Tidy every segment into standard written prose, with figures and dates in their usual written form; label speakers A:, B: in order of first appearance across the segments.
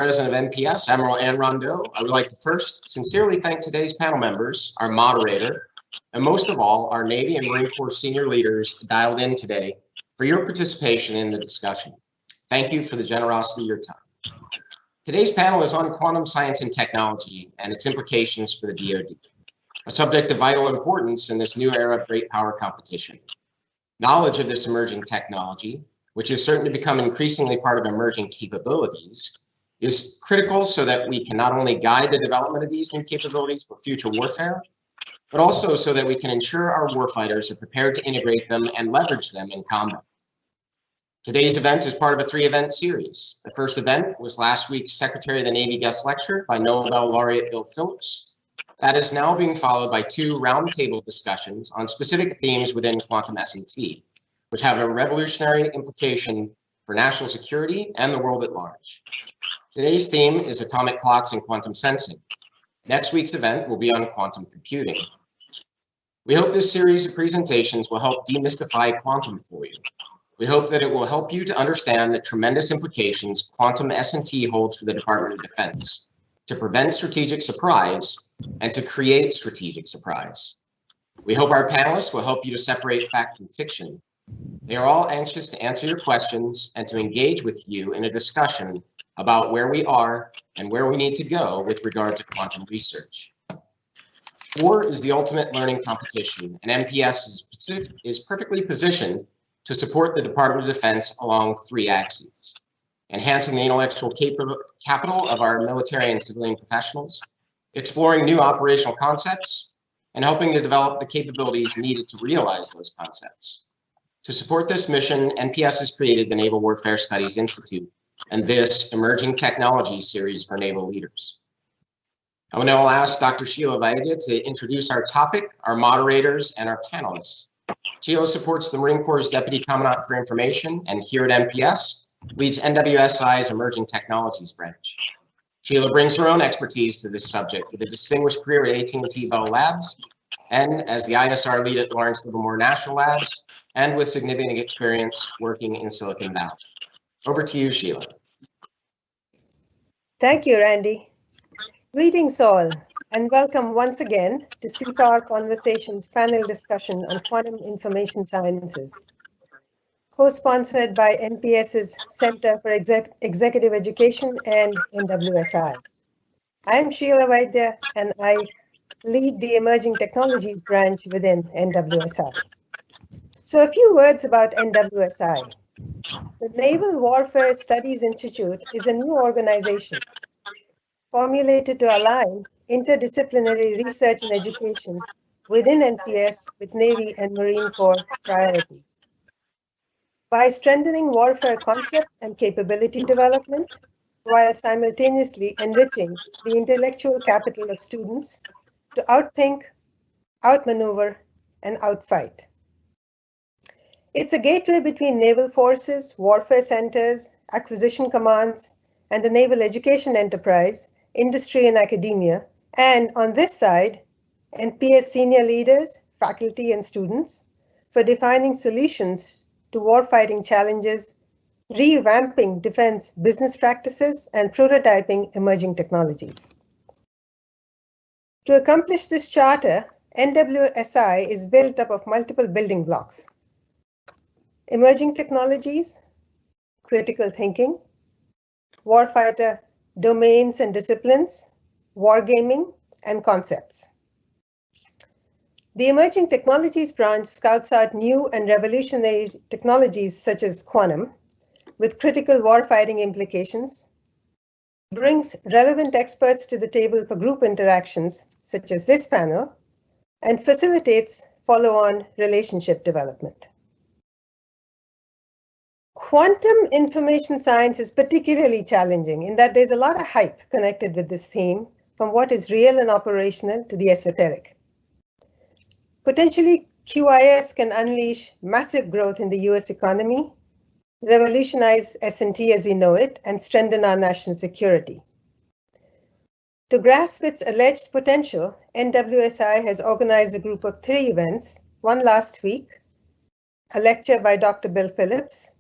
A: President of NPS, Admiral Anne Rondeau, I would like to first sincerely thank today's panel members, our moderator, and most of all, our Navy and Marine Corps senior leaders dialed in today for your participation in the discussion. Thank you for the generosity of your time. Today's panel is on quantum science and technology and its implications for the DoD, a subject of vital importance in this new era of great power competition. Knowledge of this emerging technology, which has certainly become increasingly part of emerging capabilities, is critical so that we can not only guide the development of these new capabilities for future warfare, but also so that we can ensure our warfighters are prepared to integrate them and leverage them in combat. Today's event is part of a 3-event series. The first event was last week's Secretary of the Navy guest lecture by Nobel laureate Bill Phillips. That is now being followed by 2 roundtable discussions on specific themes within quantum S&T, which have a revolutionary implication for national security and the world at large. Today's theme is atomic clocks and quantum sensing. Next week's event will be on quantum computing. We hope this series of presentations will help demystify quantum for you. We hope that it will help you to understand the tremendous implications quantum S&T holds for the Department of Defense, to prevent strategic surprise and to create strategic surprise. We hope our panelists will help you to separate fact from fiction. They are all anxious to answer your questions and to engage with you in a discussion about where we are and where we need to go with regard to quantum research. War is the ultimate learning competition, and NPS is perfectly positioned to support the Department of Defense along 3 axes: enhancing the intellectual capital of our military and civilian professionals, exploring new operational concepts, and helping to develop the capabilities needed to realize those concepts. To support this mission, NPS has created the Naval Warfare Studies Institute and this Emerging Technology series for naval leaders. I will now ask Dr. Sheila Vaidya to introduce our topic, our moderators, and our panelists. Sheila supports the Marine Corps' Deputy Commandant for Information, and here at NPS, leads NWSI's Emerging Technologies branch. Sheila brings her own expertise to this subject with a distinguished career at AT&T Bell Labs, and as the ISR lead at Lawrence Livermore National Labs, and with significant experience working in Silicon Valley. Over to you, Sheila.
B: Thank you, Randy. Greetings all, and welcome once again to Seapower Conversations panel discussion on quantum information sciences, co-sponsored by NPS's Center for Executive Education and NWSI. I'm Sheila Vaidya, and I lead the Emerging Technologies branch within NWSI. So a few words about NWSI. The Naval Warfare Studies Institute is a new organization formulated to align interdisciplinary research and education within NPS with Navy and Marine Corps priorities. By strengthening warfare concept and capability development, while simultaneously enriching the intellectual capital of students to outthink, outmaneuver, and outfight. It's a gateway between naval forces, warfare centers, acquisition commands, and the naval education enterprise, industry and academia, and on this side, NPS senior leaders, faculty, and students for defining solutions to warfighting challenges, revamping defense business practices, and prototyping emerging technologies. To accomplish this charter, NWSI is built up of multiple building blocks: emerging technologies, critical thinking, warfighter domains and disciplines, wargaming, and concepts. The Emerging Technologies branch scouts out new and revolutionary technologies such as quantum, with critical warfighting implications, brings relevant experts to the table for group interactions, such as this panel, and facilitates follow-on relationship development. Quantum information science is particularly challenging in that there's a lot of hype connected with this theme, from what is real and operational to the esoteric. Potentially, QIS can unleash massive growth in the US economy, revolutionize S&T as we know it, and strengthen our national security. To grasp its alleged potential, NWSI has organized a group of 3 events, one last week, a lecture by Dr. Bill Phillips,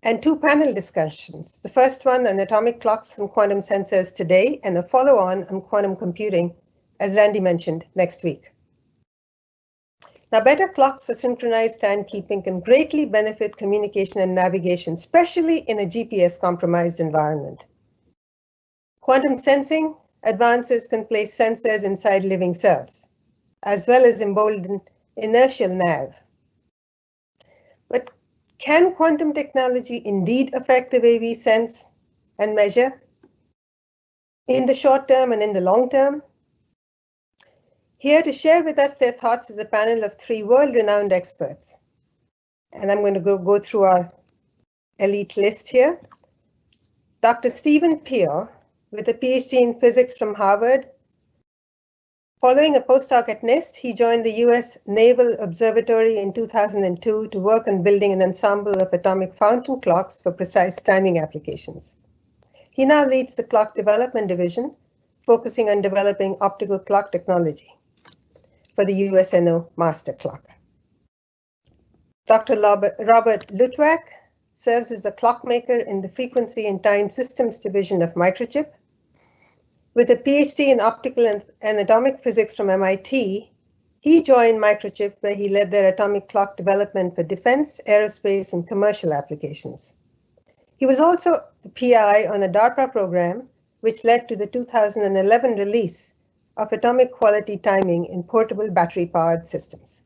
B: and 2 panel discussions. The first one on atomic clocks and quantum sensors today, and a follow-on on quantum computing, as Randy mentioned, next week. Now, better clocks for synchronized timekeeping can greatly benefit communication and navigation, especially in a GPS-compromised environment. Quantum sensing advances can place sensors inside living cells, as well as embolden inertial nav. But can quantum technology indeed affect the way we sense and measure in the short term and in the long term? Here to share with us their thoughts is a panel of 3 world-renowned experts. And I'm going to go through our elite list here. Dr. Stephen Peile, with a PhD in physics from Harvard. Following a postdoc at NIST, he joined the US Naval Observatory in 2002 to work on building an ensemble of atomic fountain clocks for precise timing applications. He now leads the clock development division, focusing on developing optical clock technology for the USNO master clock. Dr. Robert Lutwak serves as a clockmaker in the Frequency and Time Systems division of Microchip. With a PhD in optical and atomic physics from MIT, he joined Microchip, where he led their atomic clock development for defense, aerospace, and commercial applications. He was also the PI on a DARPA program, which led to the 2011 release of atomic quality timing in portable battery-powered systems.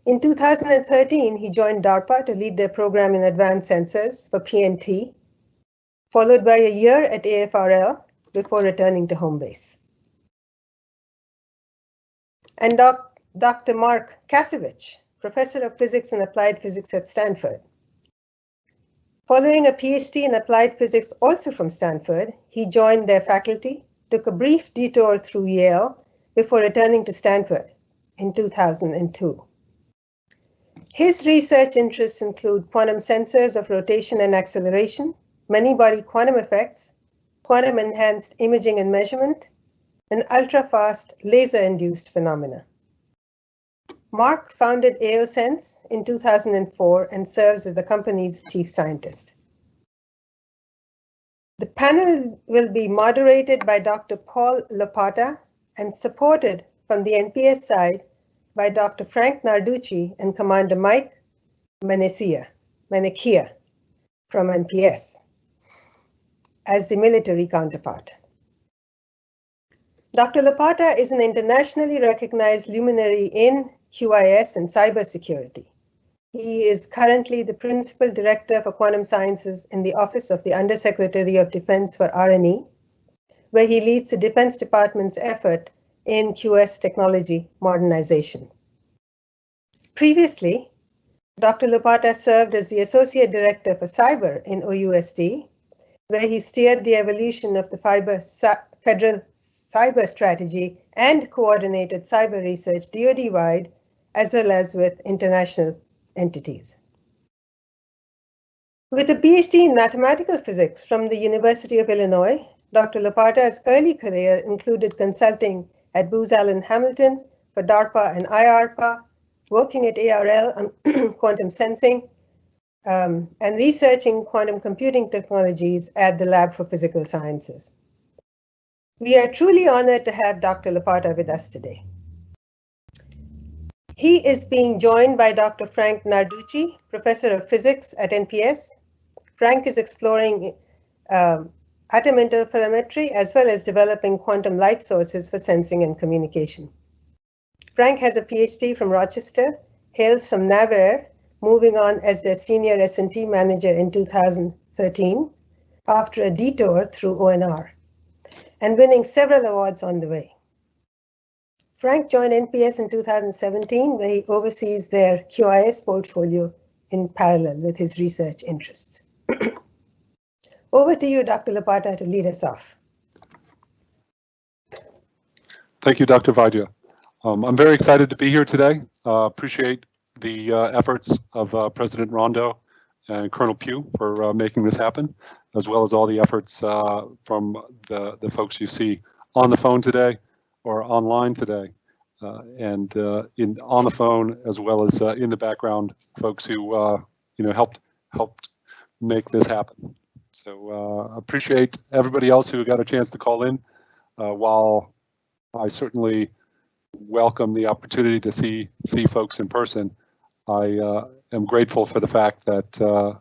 B: In 2013, he joined DARPA to lead their program in advanced sensors for PNT, followed by a year at AFRL before returning to home base. And Dr. Mark Kasevich, professor of physics and applied physics at Stanford. Following a PhD in applied physics also from Stanford, he joined their faculty, took a brief detour through Yale before returning to Stanford in 2002. His research interests include quantum sensors of rotation and acceleration, many-body quantum effects, quantum-enhanced imaging and measurement, and ultra-fast laser-induced phenomena. Mark founded AOSense in 2004 and serves as the company's chief scientist. The panel will be moderated by Dr. Paul Lopata and supported from the NPS side by Dr. Frank Narducci and Commander Mike Menechia from NPS as the military counterpart. Dr. Lopata is an internationally recognized luminary in QIS and cybersecurity. He is currently the Principal Director for Quantum Sciences in the Office of the Undersecretary of Defense for R&E, where he leads the Defense Department's effort in QS technology modernization. Previously, Dr. Lopata served as the Associate Director for Cyber in OUSD, where he steered the evolution of the federal cyber strategy and coordinated cyber research DoD-wide, as well as with international entities. With a PhD in mathematical physics from the University of Illinois, Dr. Lopata's early career included consulting at Booz Allen Hamilton for DARPA and IARPA, working at ARL on quantum sensing, and researching quantum computing technologies at the Lab for Physical Sciences. We are truly honored to have Dr. Lopata with us today. He is being joined by Dr. Frank Narducci, Professor of Physics at NPS. Frank is exploring atom interferometry as well as developing quantum light sources for sensing and communication. Frank has a PhD from Rochester, hails from Naval, moving on as their senior S&T manager in 2013 after a detour through ONR, and winning several awards on the way. Frank joined NPS in 2017, where he oversees their QIS portfolio in parallel with his research interests. Over to you, Dr. Lopata, to lead us off.
C: Thank you, Dr. Vaidya. I'm very excited to be here today. Appreciate the efforts of President Rondo and Colonel Pew for making this happen, as well as all the efforts from the folks you see on the phone today or online today, and on the phone as well as in the background, folks who helped make this happen. So appreciate everybody else who got a chance to call in. While I certainly welcome the opportunity to see folks in person, I am grateful for the fact that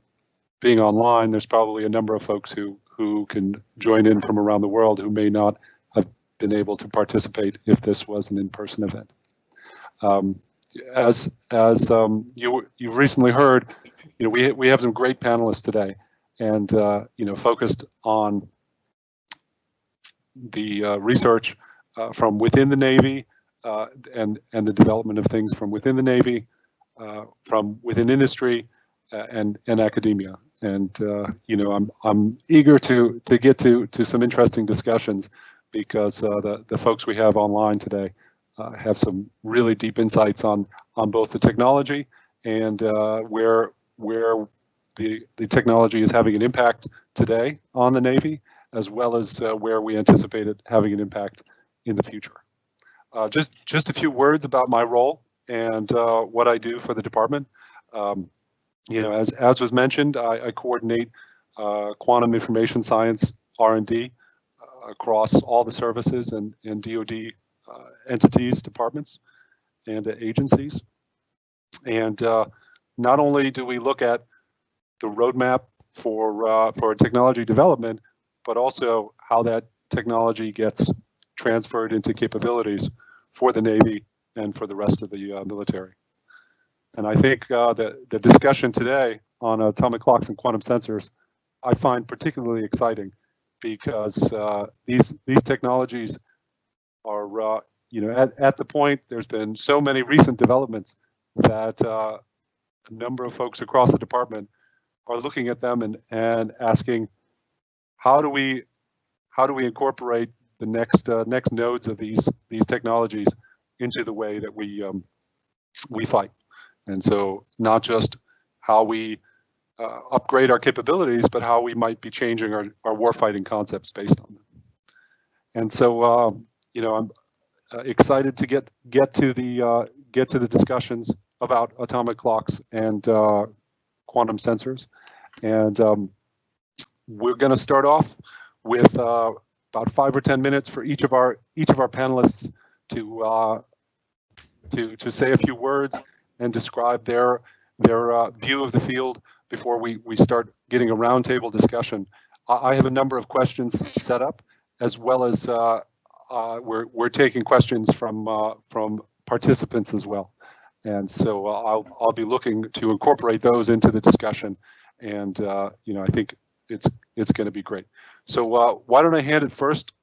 C: being online, there's probably a number of folks who can join in from around the world who may not have been able to participate if this was an in-person event. As you've recently heard, we have some great panelists today, and focused on the research from within the Navy and the development of things from within the Navy, from within industry, and academia. And I'm eager to get to some interesting discussions, because the folks we have online today have some really deep insights on both the technology and where the technology is having an impact today on the Navy, as well as where we anticipate it having an impact in the future. Just a few words about my role and what I do for the department. As was mentioned, I coordinate quantum information science R&D across all the services and DoD entities, departments, and agencies. And not only do we look at the roadmap for technology development, but also how that technology gets transferred into capabilities for the Navy and for the rest of the military. And I think the discussion today on atomic clocks and quantum sensors, I find particularly exciting, because these technologies are, at the point, there's been so many recent developments that a number of folks across the department are looking at them and asking, how do we incorporate the next nodes of these technologies into the way that we fight? And so not just how we upgrade our capabilities, but how we might be changing our warfighting concepts based on them. And so I'm excited to get to the discussions about atomic clocks and quantum sensors. And we're going to start off with about 5 or 10 minutes for each of our panelists to say a few words and describe their view of the field before we start getting a roundtable discussion. I have a number of questions set up, as well as we're taking questions from participants as well. And so I'll be looking to incorporate those into the discussion, and I think it's going to be great. So why don't I hand it first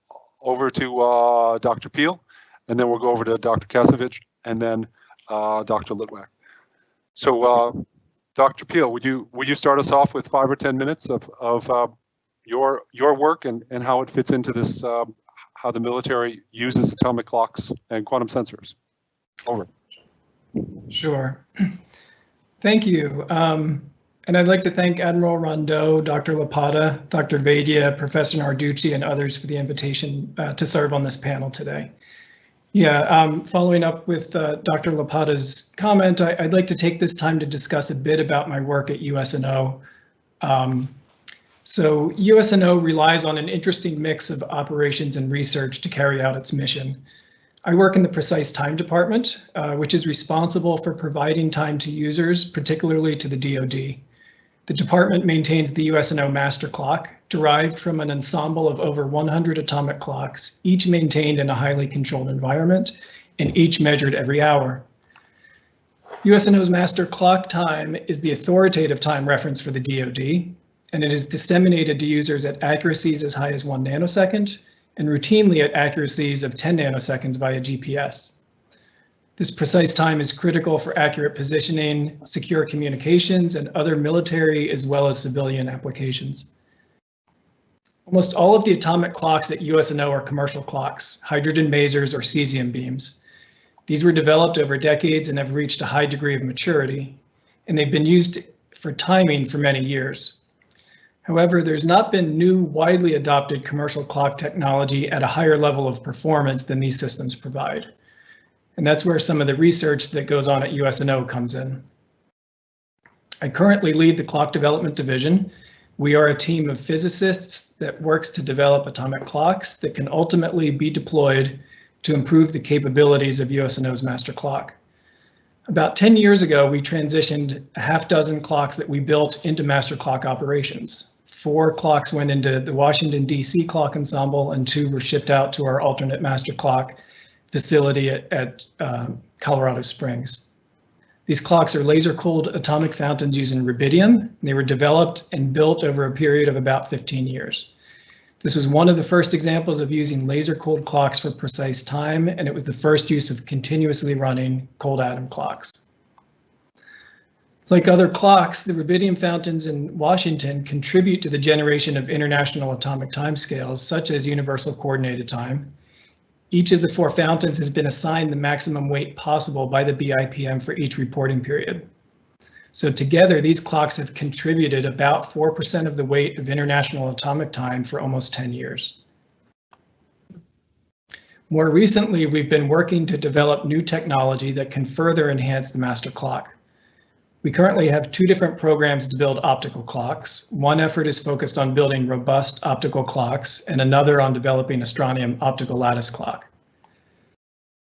C: over to Dr. Peil, and then we'll go over to Dr. Kasevich, and then Dr. Lutwak. So Dr. Peil, would you start us off with 5 or 10 minutes of your work and how it fits into this, how the military uses atomic clocks and quantum sensors? Over.
D: Sure. Thank you. And I'd like to thank Admiral Rondeau, Dr. Lopata, Dr. Vaidya, Professor Narducci, and others for the invitation to serve on this panel today. Yeah, following up with Dr. Lopata's comment, I'd like to take this time to discuss a bit about my work at USNO. So USNO relies on an interesting mix of operations and research to carry out its mission. I work in the Precise Time Department, which is responsible for providing time to users, particularly to the DoD. The department maintains the USNO master clock, derived from an ensemble of over 100 atomic clocks, each maintained in a highly controlled environment, and each measured every hour. USNO's master clock time is the authoritative time reference for the DoD, and it is disseminated to users at accuracies as high as 1 nanosecond, and routinely at accuracies of 10 nanoseconds via GPS. This precise time is critical for accurate positioning, secure communications, and other military as well as civilian applications. Almost all of the atomic clocks at USNO are commercial clocks, hydrogen masers or cesium beams. These were developed over decades and have reached a high degree of maturity, and they've been used for timing for many years. However, there's not been new widely adopted commercial clock technology at a higher level of performance than these systems provide. And that's where some of the research that goes on at USNO comes in. I currently lead the Clock Development Division, We are a team of physicists that works to develop atomic clocks that can ultimately be deployed to improve the capabilities of USNO's master clock. About 10 years ago, we transitioned a half dozen clocks that we built into master clock operations. 4 clocks went into the Washington, D.C. clock ensemble, and 2 were shipped out to our alternate master clock facility at Colorado Springs. These clocks are laser-cooled atomic fountains using rubidium. They were developed and built over a period of about 15 years. This was one of the first examples of using laser-cooled clocks for precise time, and it was the first use of continuously running cold atom clocks. Like other clocks, the rubidium fountains in Washington contribute to the generation of international atomic timescales, such as universal coordinated time. Each of the 4 fountains has been assigned the maximum weight possible by the BIPM for each reporting period. So together, these clocks have contributed about 4% of the weight of international atomic time for almost 10 years. More recently, we've been working to develop new technology that can further enhance the master clock. We currently have 2 different programs to build optical clocks. One effort is focused on building robust optical clocks, and another on developing a strontium optical lattice clock.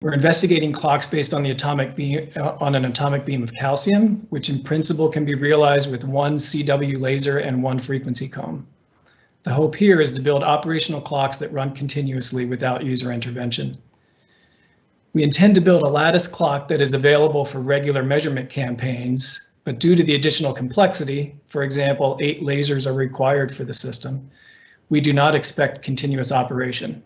D: We're investigating clocks based on the atomic beam, on an atomic beam of calcium, which in principle can be realized with 1 CW laser and 1 frequency comb. The hope here is to build operational clocks that run continuously without user intervention. We intend to build a lattice clock that is available for regular measurement campaigns, but due to the additional complexity, for example, 8 lasers are required for the system, we do not expect continuous operation.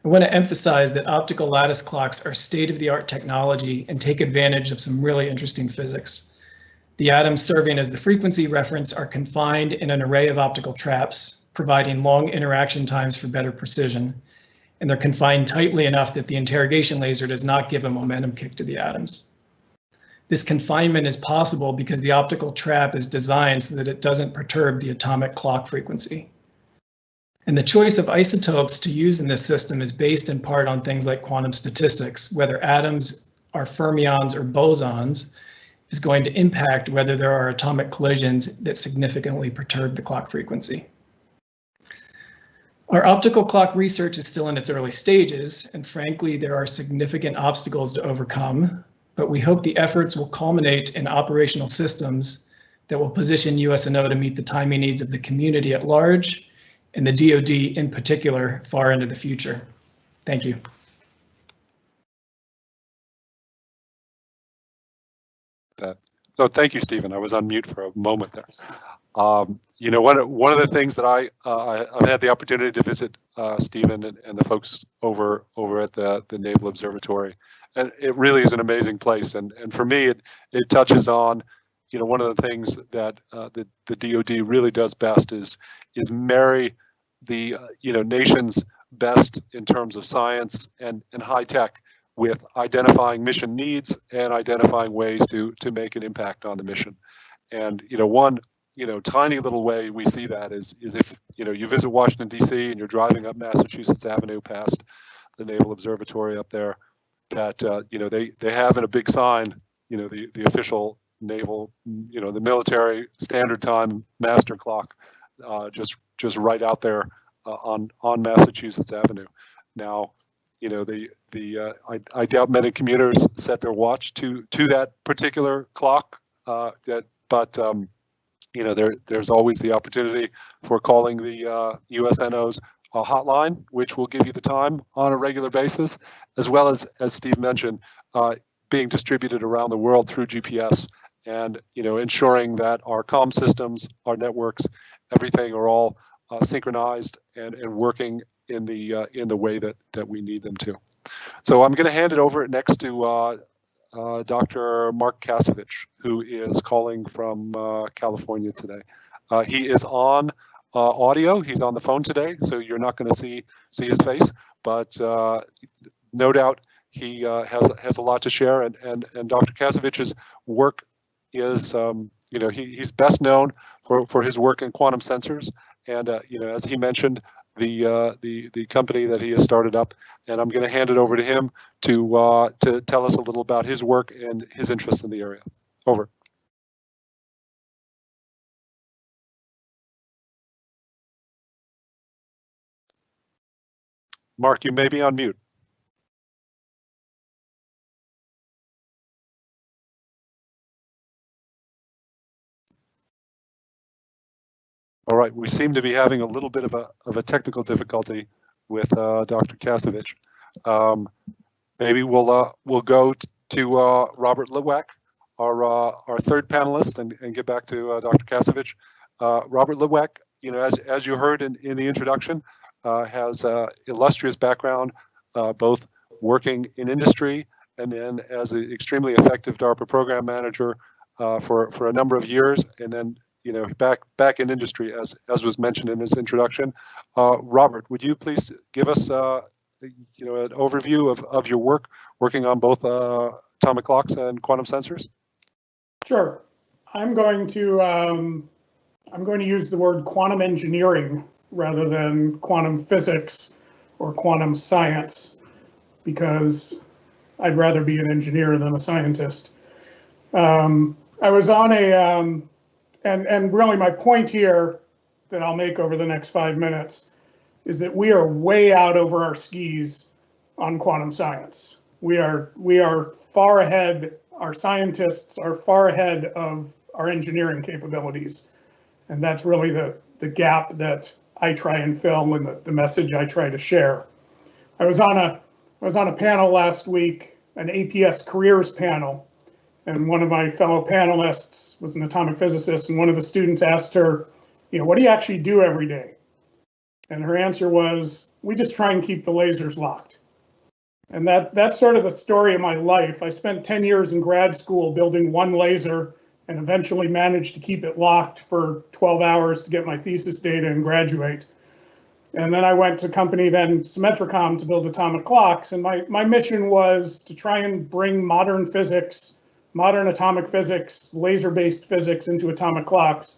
D: I want to emphasize that optical lattice clocks are state-of-the-art technology and take advantage of some really interesting physics. The atoms serving as the frequency reference are confined in an array of optical traps, providing long interaction times for better precision, and they're confined tightly enough that the interrogation laser does not give a momentum kick to the atoms. This confinement is possible because the optical trap is designed so that it doesn't perturb the atomic clock frequency. And the choice of isotopes to use in this system is based in part on things like quantum statistics. Whether atoms are fermions or bosons is going to impact whether there are atomic collisions that significantly perturb the clock frequency. Our optical clock research is still in its early stages, and frankly, there are significant obstacles to overcome, but we hope the efforts will culminate in operational systems that will position USNO to meet the timing needs of the community at large, and the DoD in particular, far into the future. Thank you.
C: So thank you, Stephen. I was on mute for a moment there. You know, one of the things that I've had the opportunity to visit Stephen and the folks over at the Naval Observatory, and it really is an amazing place. And for me, it touches on, you know, one of the things that the DoD really does best is marry the nation's best in terms of science and high tech with identifying mission needs and identifying ways to make an impact on the mission. And one tiny little way we see that is if you visit Washington D.C. and you're driving up Massachusetts Avenue past the Naval Observatory up there, that they have in a big sign the official naval the military standard time master clock just right out there on Massachusetts Avenue. Now, I doubt many commuters set their watch to that particular clock. There's always the opportunity for calling the USNO's hotline, which will give you the time on a regular basis, as well as Steve mentioned, being distributed around the world through GPS, and ensuring that our comm systems, our networks, everything are all synchronized and working in the way that we need them to. So I'm going to hand it over next to Dr. Mark Kasevich, who is calling from California today. He is on audio. He's on the phone today, so you're not going to see his face, but no doubt he has a lot to share. And Dr. Kasevich's work is he's best known for his work in quantum sensors, and as he mentioned, the company that he has started up, and I'm going to hand it over to him to tell us a little about his work and his interest in the area. Over. Mark, you may be on mute. All right, we seem to be having a little bit of a technical difficulty with Dr. Kasevich. Maybe we'll go to Robert Lutwak, our third panelist, and get back to Dr. Kasevich. Robert Lutwak, you know, as you heard in the introduction, has illustrious background, both working in industry and then as an extremely effective DARPA program manager for a number of years, and then, you know, back in industry, as was mentioned in his introduction. Robert, would you please give us you know, an overview of your work working on both atomic clocks and quantum sensors?
E: Sure. I'm going to use the word quantum engineering rather than quantum physics or quantum science, because I'd rather be an engineer than a scientist. I was on a and really my point here that I'll make over the next 5 minutes is that we are way out over our skis on quantum science. We are far ahead, our scientists are far ahead of our engineering capabilities. And that's really the gap that I try and fill and the message I try to share. I was on a panel last week, an APS careers panel, and one of my fellow panelists was an atomic physicist, and one of the students asked her, you know, what do you actually do every day? And her answer was, we just try and keep the lasers locked. And that's sort of the story of my life. I spent 10 years in grad school building one laser and eventually managed to keep it locked for 12 hours to get my thesis data and graduate. And then I went to company then Symmetricom to build atomic clocks. And my mission was to try and bring modern physics, modern atomic physics, laser-based physics into atomic clocks.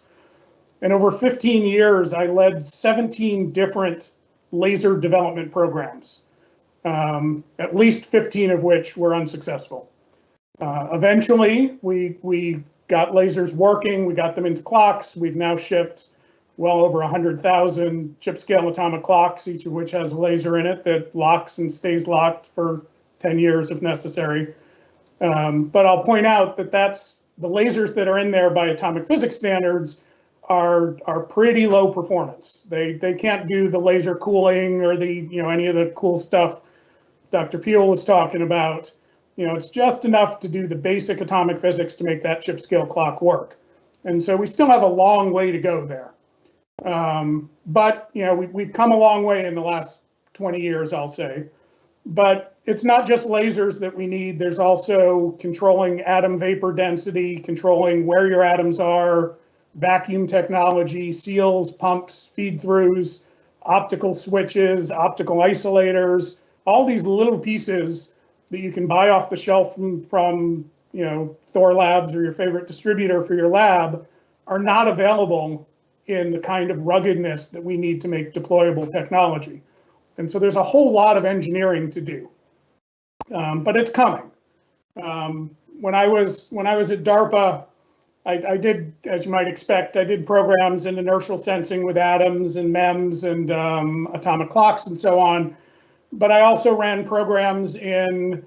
E: And over 15 years, I led 17 different laser development programs, at least 15 of which were unsuccessful. Eventually, we got lasers working, we got them into clocks. We've now shipped well over 100,000 chip-scale atomic clocks, each of which has a laser in it that locks and stays locked for 10 years if necessary. But I'll point out that that's the lasers that are in there by atomic physics standards are pretty low performance. They can't do the laser cooling or the, you know, any of the cool stuff Dr. Peil was talking about. You know, it's just enough to do the basic atomic physics to make that chip scale clock work. And so we still have a long way to go there. But, you know, we've come a long way in the last 20 years, I'll say. But it's not just lasers that we need. There's also controlling atom vapor density, controlling where your atoms are, vacuum technology, seals, pumps, feed-throughs, optical switches, optical isolators, all these little pieces that you can buy off the shelf from you know, Thor Labs or your favorite distributor for your lab are not available in the kind of ruggedness that we need to make deployable technology. And so there's a whole lot of engineering to do, but it's coming. When I was at DARPA, I did, as you might expect, I did programs in inertial sensing with atoms and MEMS and atomic clocks and so on. But I also ran programs in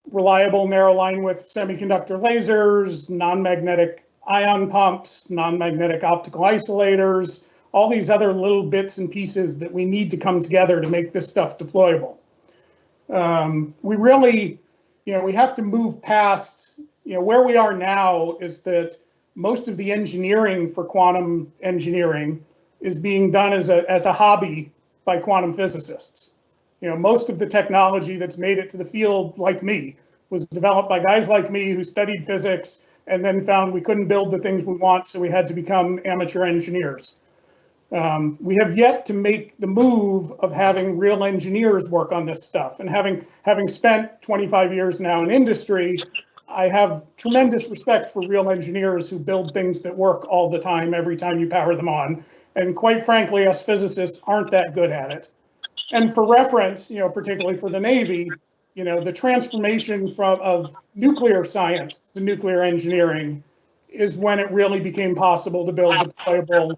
E: reliable narrow line width semiconductor lasers, non-magnetic ion pumps, non-magnetic optical isolators, all these other little bits and pieces that we need to come together to make this stuff deployable. We really, you know, we have to move past, you know, where we are now is that most of the engineering for quantum engineering is being done as a hobby by quantum physicists. You know, most of the technology that's made it to the field, like me, was developed by guys like me who studied physics and then found we couldn't build the things we want, so we had to become amateur engineers. We have yet to make the move of having real engineers work on this stuff. And having spent 25 years now in industry, I have tremendous respect for real engineers who build things that work all the time, every time you power them on. And quite frankly, us physicists aren't that good at it. And for reference, you know, particularly for the Navy, you know, the transformation of nuclear science to nuclear engineering is when it really became possible to build deployable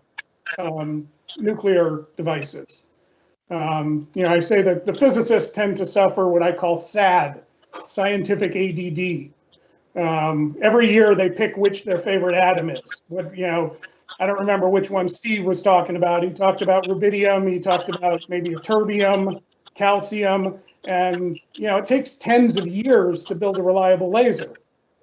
E: nuclear devices. I say that the physicists tend to suffer what I call SAD, scientific ADD. Every year they pick which their favorite atom is. I don't remember which one Steve was talking about. He talked about rubidium, he talked about maybe terbium, calcium, and it takes tens of years to build a reliable laser.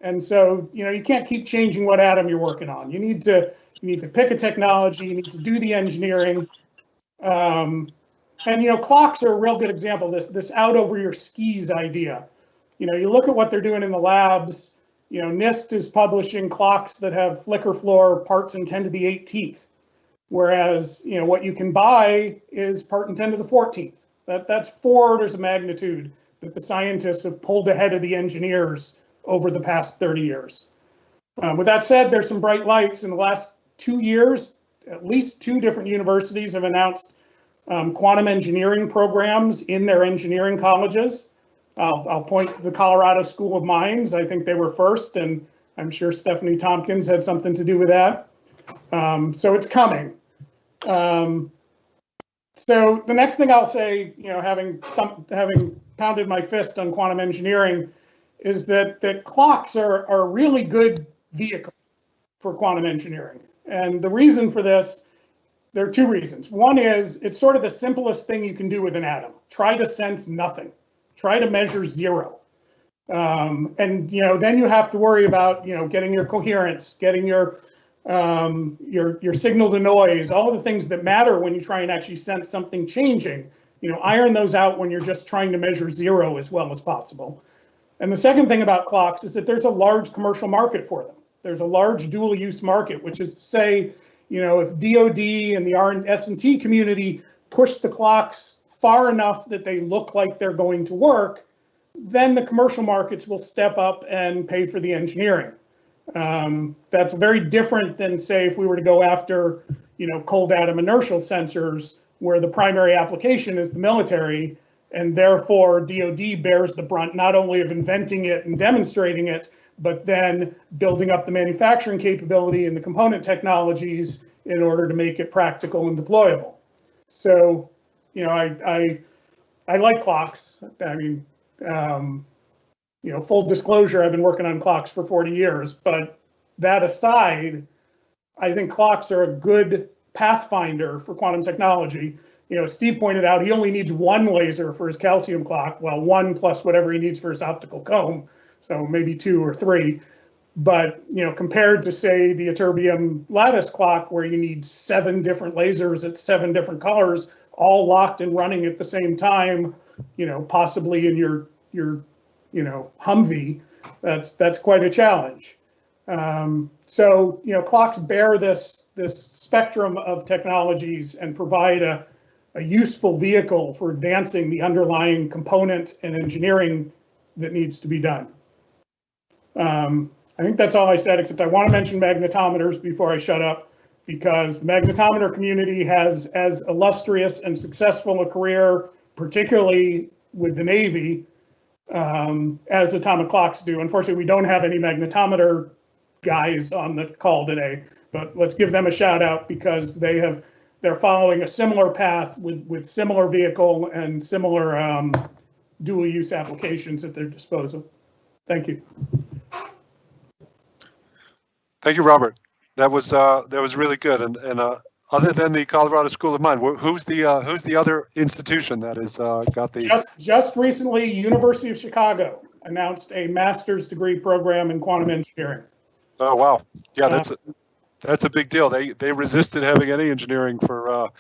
E: And so, you can't keep changing what atom you're working on. You need to pick a technology, you need to do the engineering. And clocks are a real good example of this out over your skis idea. You look at what they're doing in the labs. NIST is publishing clocks that have flicker floor parts in 10 to the 18th, whereas what you can buy is part in 10 to the 14th. That's 4 orders of magnitude that the scientists have pulled ahead of the engineers over the past 30 years. With that said, there's some bright lights. In the last 2 years, at least 2 different universities have announced quantum engineering programs in their engineering colleges. I'll point to the Colorado School of Mines. I think they were first, and I'm sure Stephanie Tompkins had something to do with that. So it's coming. So the next thing I'll say, having pounded my fist on quantum engineering, is that clocks are a really good vehicle for quantum engineering. And the reason for this, there are 2 reasons. One is it's sort of the simplest thing you can do with an atom. Try to sense nothing. Try to measure 0. And then you have to worry about getting your coherence, getting your signal to noise, all of the things that matter when you try and actually sense something changing. Iron those out when you're just trying to measure 0 as well as possible. And the second thing about clocks is that there's a large commercial market for them. There's a large dual use market, which is to say, if DoD and the S&T community push the clocks far enough that they look like they're going to work, then the commercial markets will step up and pay for the engineering. That's very different than, say, if we were to go after, cold atom inertial sensors, where the primary application is the military, and therefore DoD bears the brunt not only of inventing it and demonstrating it, but then building up the manufacturing capability and the component technologies in order to make it practical and deployable. So, I like clocks. I mean, full disclosure, I've been working on clocks for 40 years, but that aside, I think clocks are a good pathfinder for quantum technology. Steve pointed out he only needs 1 laser for his calcium clock, well, 1 plus whatever he needs for his optical comb, so maybe 2 or 3. But compared to, say, the ytterbium lattice clock, where you need 7 different lasers at 7 different colors, all locked and running at the same time, possibly in your Humvee, that's quite a challenge. So clocks bear this spectrum of technologies and provide a useful vehicle for advancing the underlying component and engineering that needs to be done. I think that's all I said, except I want to mention magnetometers before I shut up, because the magnetometer community has as illustrious and successful a career, particularly with the Navy, as atomic clocks do. Unfortunately, we don't have any magnetometer guys on the call today, but let's give them a shout out, because they're following a similar path with similar vehicle and similar dual use applications at their disposal. Thank you.
C: Thank you, Robert. That was really good. And other than the Colorado School of Mine, who's the other institution that has got the?
E: Just recently, University of Chicago announced a master's degree program in quantum engineering.
C: Oh wow! Yeah, that's a big deal. They resisted having any engineering for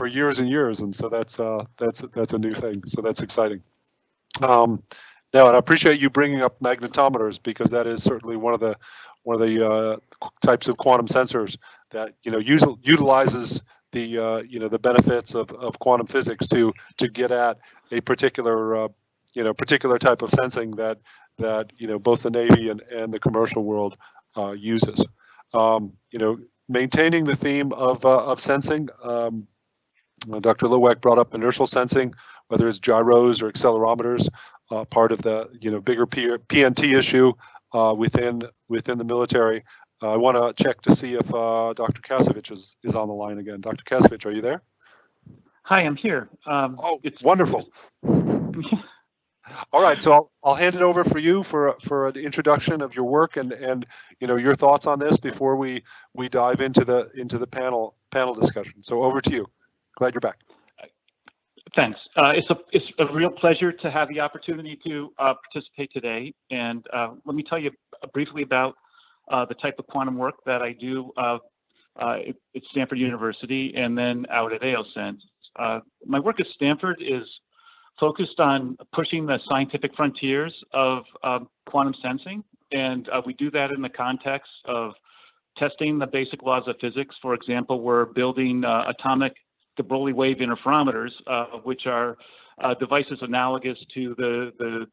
C: years and years, and so that's a new thing. So that's exciting. Now, and I appreciate you bringing up magnetometers, because that is certainly one of the types of quantum sensors that utilizes the benefits of quantum physics to get at a particular particular type of sensing that both the Navy and the commercial world uses. Maintaining the theme of sensing. Dr. Lutwak brought up inertial sensing, whether it's gyros or accelerometers, part of the bigger PNT issue within the military. I want to check to see if Dr. Kasevich is on the line again. Dr. Kasevich, are you there?
F: Hi, I'm here.
C: Oh, it's wonderful. All right, so I'll hand it over for you for an introduction of your work and your thoughts on this before we dive into the panel discussion. So over to you. Glad you're back.
F: Thanks. It's a real pleasure to have the opportunity to participate today. And let me tell you briefly about the type of quantum work that I do at Stanford University and then out at AOSense. My work at Stanford is focused on pushing the scientific frontiers of quantum sensing. And we do that in the context of testing the basic laws of physics. For example, we're building atomic de Broglie wave interferometers, which are devices analogous to the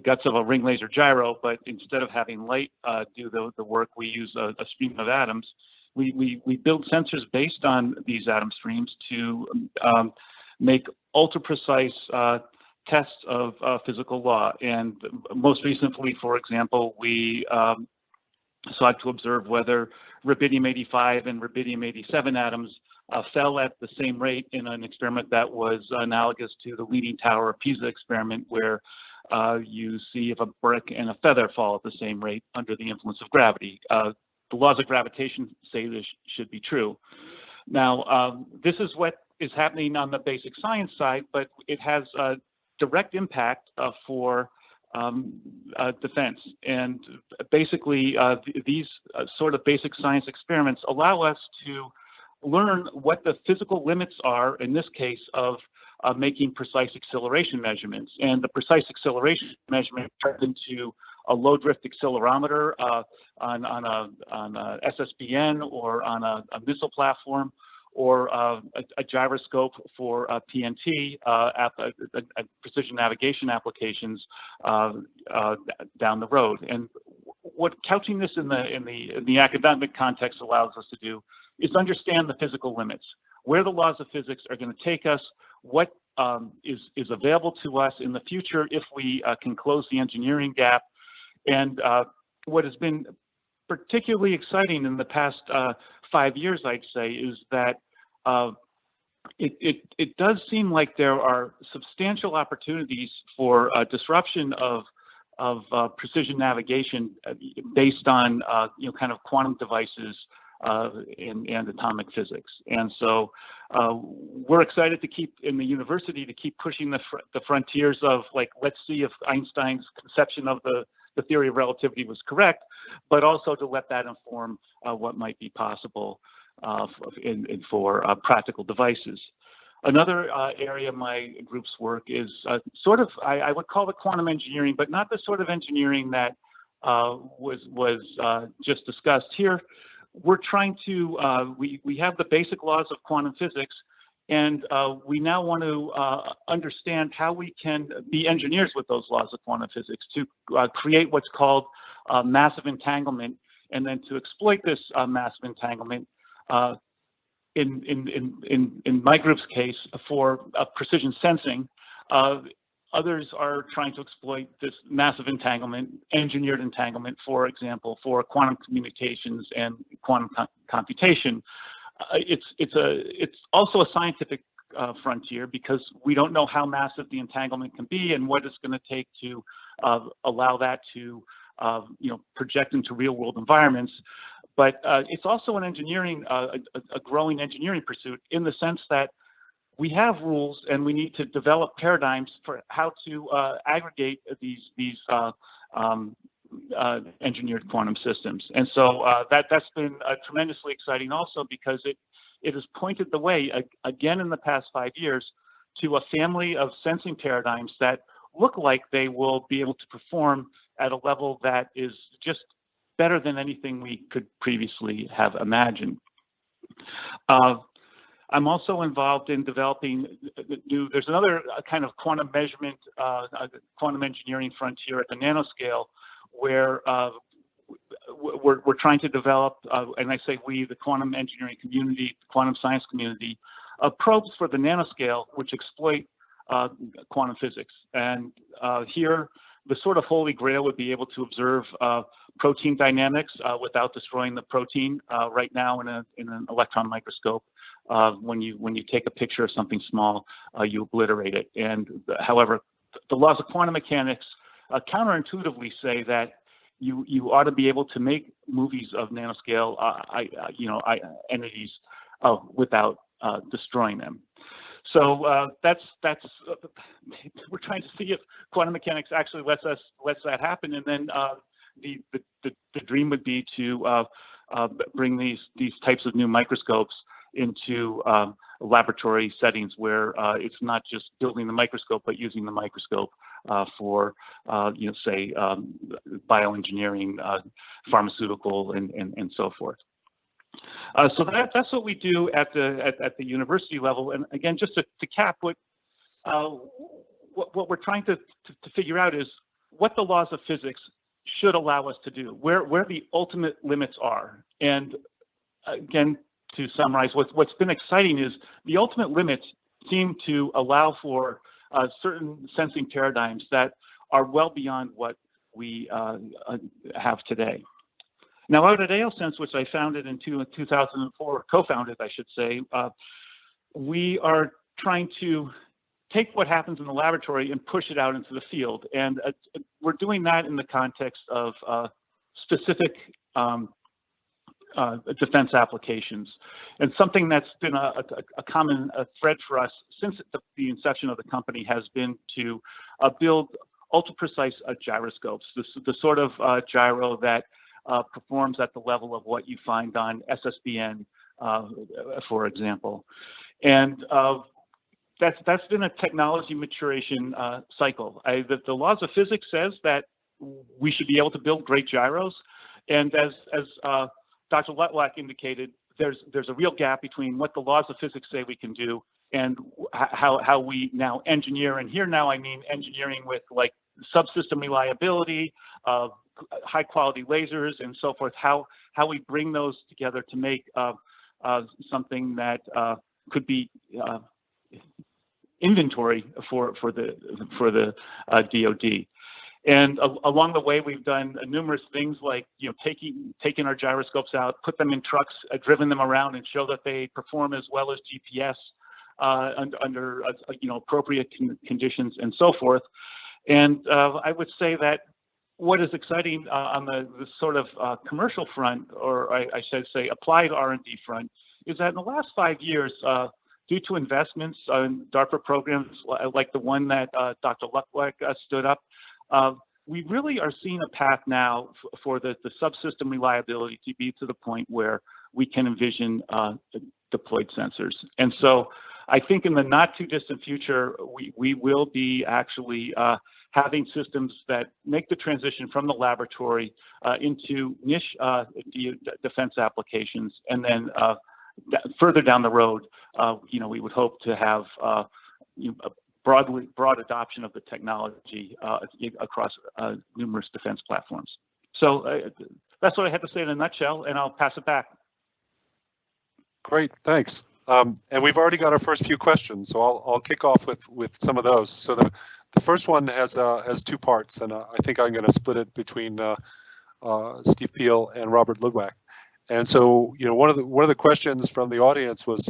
F: guts of a ring laser gyro, but instead of having light do the work, we use a stream of atoms. We build sensors based on these atom streams to make ultra precise tests of physical law. And most recently, for example, we sought to observe whether rubidium-85 and rubidium-87 atoms fell at the same rate in an experiment that was analogous to the Leaning Tower of Pisa experiment, where you see if a brick and a feather fall at the same rate under the influence of gravity. The laws of gravitation say this should be true. Now, this is what is happening on the basic science side, but it has a direct impact for defense. And basically, these sort of basic science experiments allow us to learn what the physical limits are, in this case, of making precise acceleration measurements. And the precise acceleration measurement turns into a low drift accelerometer on a SSBN or on a missile platform, or a gyroscope for PNT precision navigation applications down the road. And what couching this in the academic context allows us to do is understand the physical limits, where the laws of physics are going to take us, what is available to us in the future if we can close the engineering gap. And what has been particularly exciting in the past 5 years, I'd say, is that it does seem like there are substantial opportunities for disruption of precision navigation based on kind of quantum devices and atomic physics. And so we're excited to keep in the university to keep pushing the frontiers of, like, let's see if Einstein's conception of the theory of relativity was correct, but also to let that inform what might be possible for practical devices. Another area my group's work is sort of, I would call it quantum engineering, but not the sort of engineering that was just discussed here. We're trying to, we have the basic laws of quantum physics, and we now want to understand how we can be engineers with those laws of quantum physics to create what's called massive entanglement, and then to exploit this massive entanglement in my group's case for precision sensing. Others are trying to exploit this massive entanglement, engineered entanglement, for example, for quantum communications and quantum computation. It's also a scientific frontier, because we don't know how massive the entanglement can be and what it's going to take to allow that to project into real world environments. But it's also an engineering, a growing engineering pursuit, in the sense that we have rules and we need to develop paradigms for how to aggregate these engineered quantum systems. And so that's been tremendously exciting also, because it has pointed the way again in the past 5 years to a family of sensing paradigms that look like they will be able to perform at a level that is just better than anything we could previously have imagined. I'm also involved in developing there's another kind of quantum measurement, quantum engineering frontier at the nanoscale, where we're trying to develop, and I say we, the quantum engineering community, the quantum science community, probes for the nanoscale which exploit quantum physics. And here, the sort of holy grail would be able to observe protein dynamics without destroying the protein. Right now, in an electron microscope, when you take a picture of something small, you obliterate it. And however, the laws of quantum mechanics counterintuitively say that you ought to be able to make movies of nanoscale entities without destroying them. So that's we're trying to see if quantum mechanics actually lets that happen, and then the dream would be to bring these types of new microscopes into laboratory settings where it's not just building the microscope, but using the microscope for say bioengineering, pharmaceutical, and so forth. So that's what we do at the university level. And again, just to cap, what we're trying to figure out is what the laws of physics should allow us to do, where the ultimate limits are. And again, to summarize, what's been exciting is the ultimate limits seem to allow for certain sensing paradigms that are well beyond what we have today. Now, out at ALSense, which I founded in 2004, co-founded, I should say, we are trying to take what happens in the laboratory and push it out into the field. And we're doing that in the context of specific defense applications. And something that's been a common thread for us since the inception of the company has been to build ultra-precise gyroscopes, the sort of gyro that performs at the level of what you find on SSBN, for example. And that's been a technology maturation cycle. The laws of physics says that we should be able to build great gyros. And as Dr. Lutwak indicated, there's a real gap between what the laws of physics say we can do and how we now engineer. And here now I mean engineering with like subsystem reliability, high quality lasers, and so forth. How we bring those together to make something that could be inventory for the DoD. And along the way, we've done numerous things like taking our gyroscopes out, put them in trucks, driven them around, and show that they perform as well as GPS under appropriate conditions and so forth. And I would say that what is exciting on the sort of commercial front, or I should say applied R&D front, is that in the last 5 years, due to investments in DARPA programs like the one that Dr. Lutwak stood up, we really are seeing a path now for the subsystem reliability to be to the point where we can envision deployed sensors. And so I think in the not too distant future, we will be actually having systems that make the transition from the laboratory into niche defense applications. And then further down the road, we would hope to have broad adoption of the technology across numerous defense platforms. So that's what I had to say in a nutshell, and I'll pass it back.
C: Great, thanks. And we've already got our first few questions, so I'll kick off with some of those. So the first one has 2 parts, and I think I'm going to split it between Steve Peil and Robert Lutwak. And so, one of the questions from the audience was,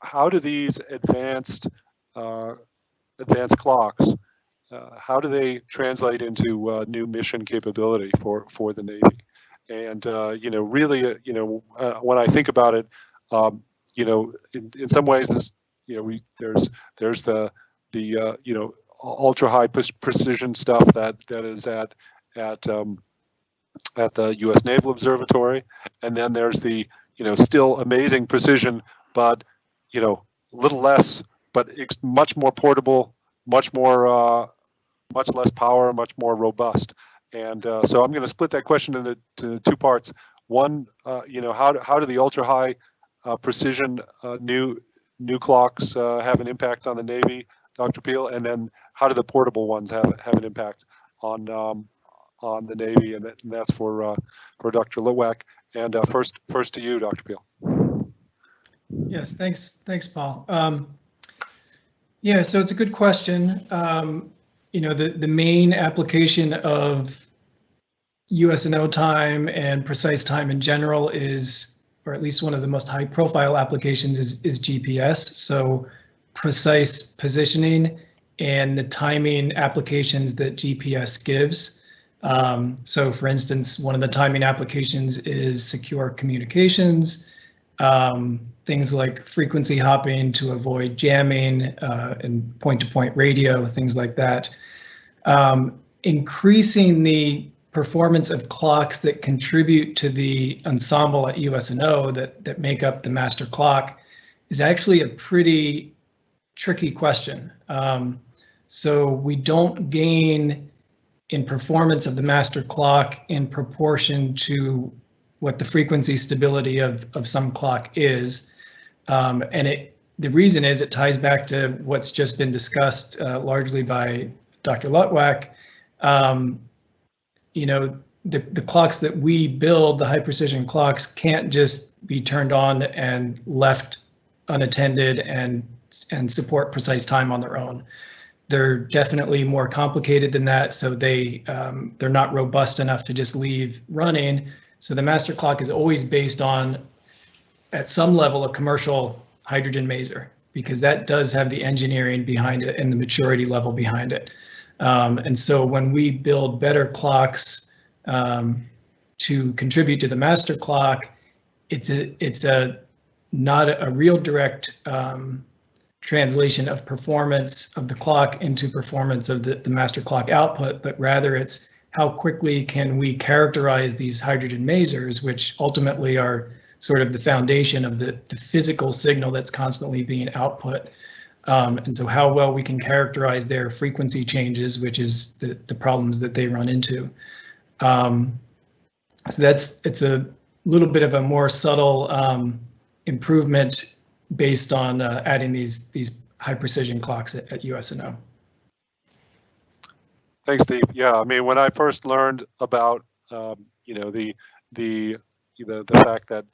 C: how do these advanced clocks, how do they translate into new mission capability for the Navy? And really, when I think about it, in some ways, there's the ultra high precision stuff that is at the U.S. Naval Observatory, and then there's the still amazing precision, but a little less, but much more portable, much less power, much more robust. And so I'm going to split that question into 2 parts. One, how do the ultra high precision new clocks have an impact on the Navy, Dr. Peil, and then how do the portable ones have an impact on the Navy? And that's for Dr. Lutwak. And first to you, Dr. Peil.
D: Yes, thanks, Paul. Yeah, so it's a good question. The main application of USNO time and precise time in general is or at least one of the most high profile applications is GPS. So precise positioning and the timing applications that GPS gives. So for instance, one of the timing applications is secure communications, things like frequency hopping to avoid jamming and point-to-point radio, things like that. Increasing the performance of clocks that contribute to the ensemble at USNO that make up the master clock is actually a pretty tricky question. So we don't gain in performance of the master clock in proportion to what the frequency stability of some clock is. And the reason is it ties back to what's just been discussed largely by Dr. Lutwak. You know, the clocks that we build, the high precision clocks, can't just be turned on and left unattended and support precise time on their own. They're definitely more complicated than that, so they're not robust enough to just leave running. So the master clock is always based on, at some level, a commercial hydrogen maser, because that does have the engineering behind it and the maturity level behind it. And so when we build better clocks to contribute to the master clock, it's not a real direct translation of performance of the clock into performance of the master clock output, but rather it's how quickly can we characterize these hydrogen masers, which ultimately are sort of the foundation of the physical signal that's constantly being output. And so how well we can characterize their frequency changes, which is the problems that they run into. So it's a little bit of a more subtle improvement based on adding these high precision clocks at USNO.
C: Thanks, Steve. Yeah, I mean, when I first learned about you know, the fact that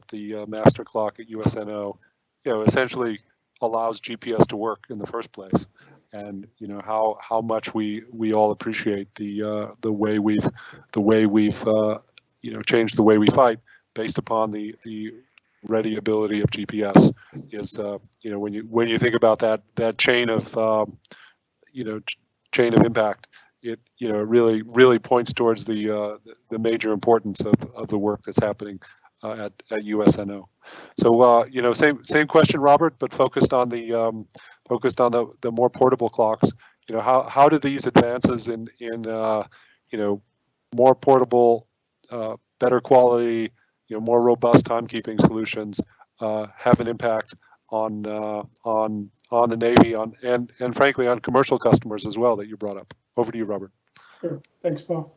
C: the master clock at USNO, you know, essentially allows GPS to work in the first place, and you know how much we all appreciate the way we've you know, changed the way we fight based upon the ready ability of GPS is you know, when you think about that chain of you know, chain of impact, it, you know, really points towards the major importance of the work that's happening at USNO. So you know, same question, Robert, but focused on the more portable clocks. You know, how do these advances in you know, more portable, better quality, you know, more robust timekeeping solutions have an impact on the Navy, and frankly on commercial customers as well that you brought up? Over to you, Robert.
E: Sure. Thanks, Paul.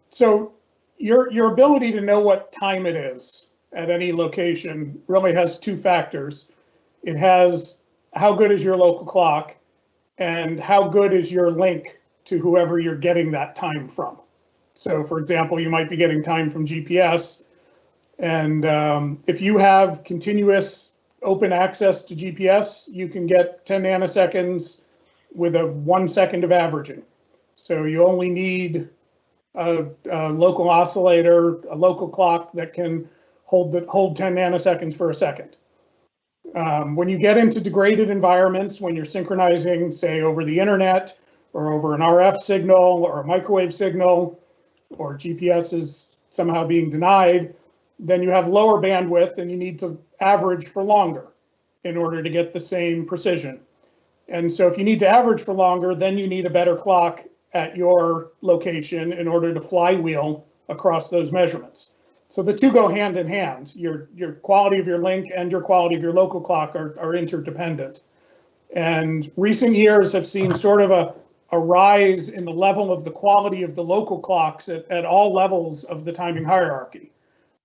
E: So your ability to know what time it is at any location really has two factors. It has how good is your local clock, and how good is your link to whoever you're getting that time from. So for example, you might be getting time from GPS, and if you have continuous open access to GPS, you can get 10 nanoseconds with a 1 second of averaging. So you only need a local oscillator, a local clock that can hold 10 nanoseconds for a second. When you get into degraded environments, when you're synchronizing, say, over the internet or over an RF signal or a microwave signal, or GPS is somehow being denied, then you have lower bandwidth and you need to average for longer in order to get the same precision. And so if you need to average for longer, then you need a better clock at your location in order to flywheel across those measurements. So the two go hand in hand. Your quality of your link and your quality of your local clock are interdependent. And recent years have seen sort of a rise in the level of the quality of the local clocks at all levels of the timing hierarchy.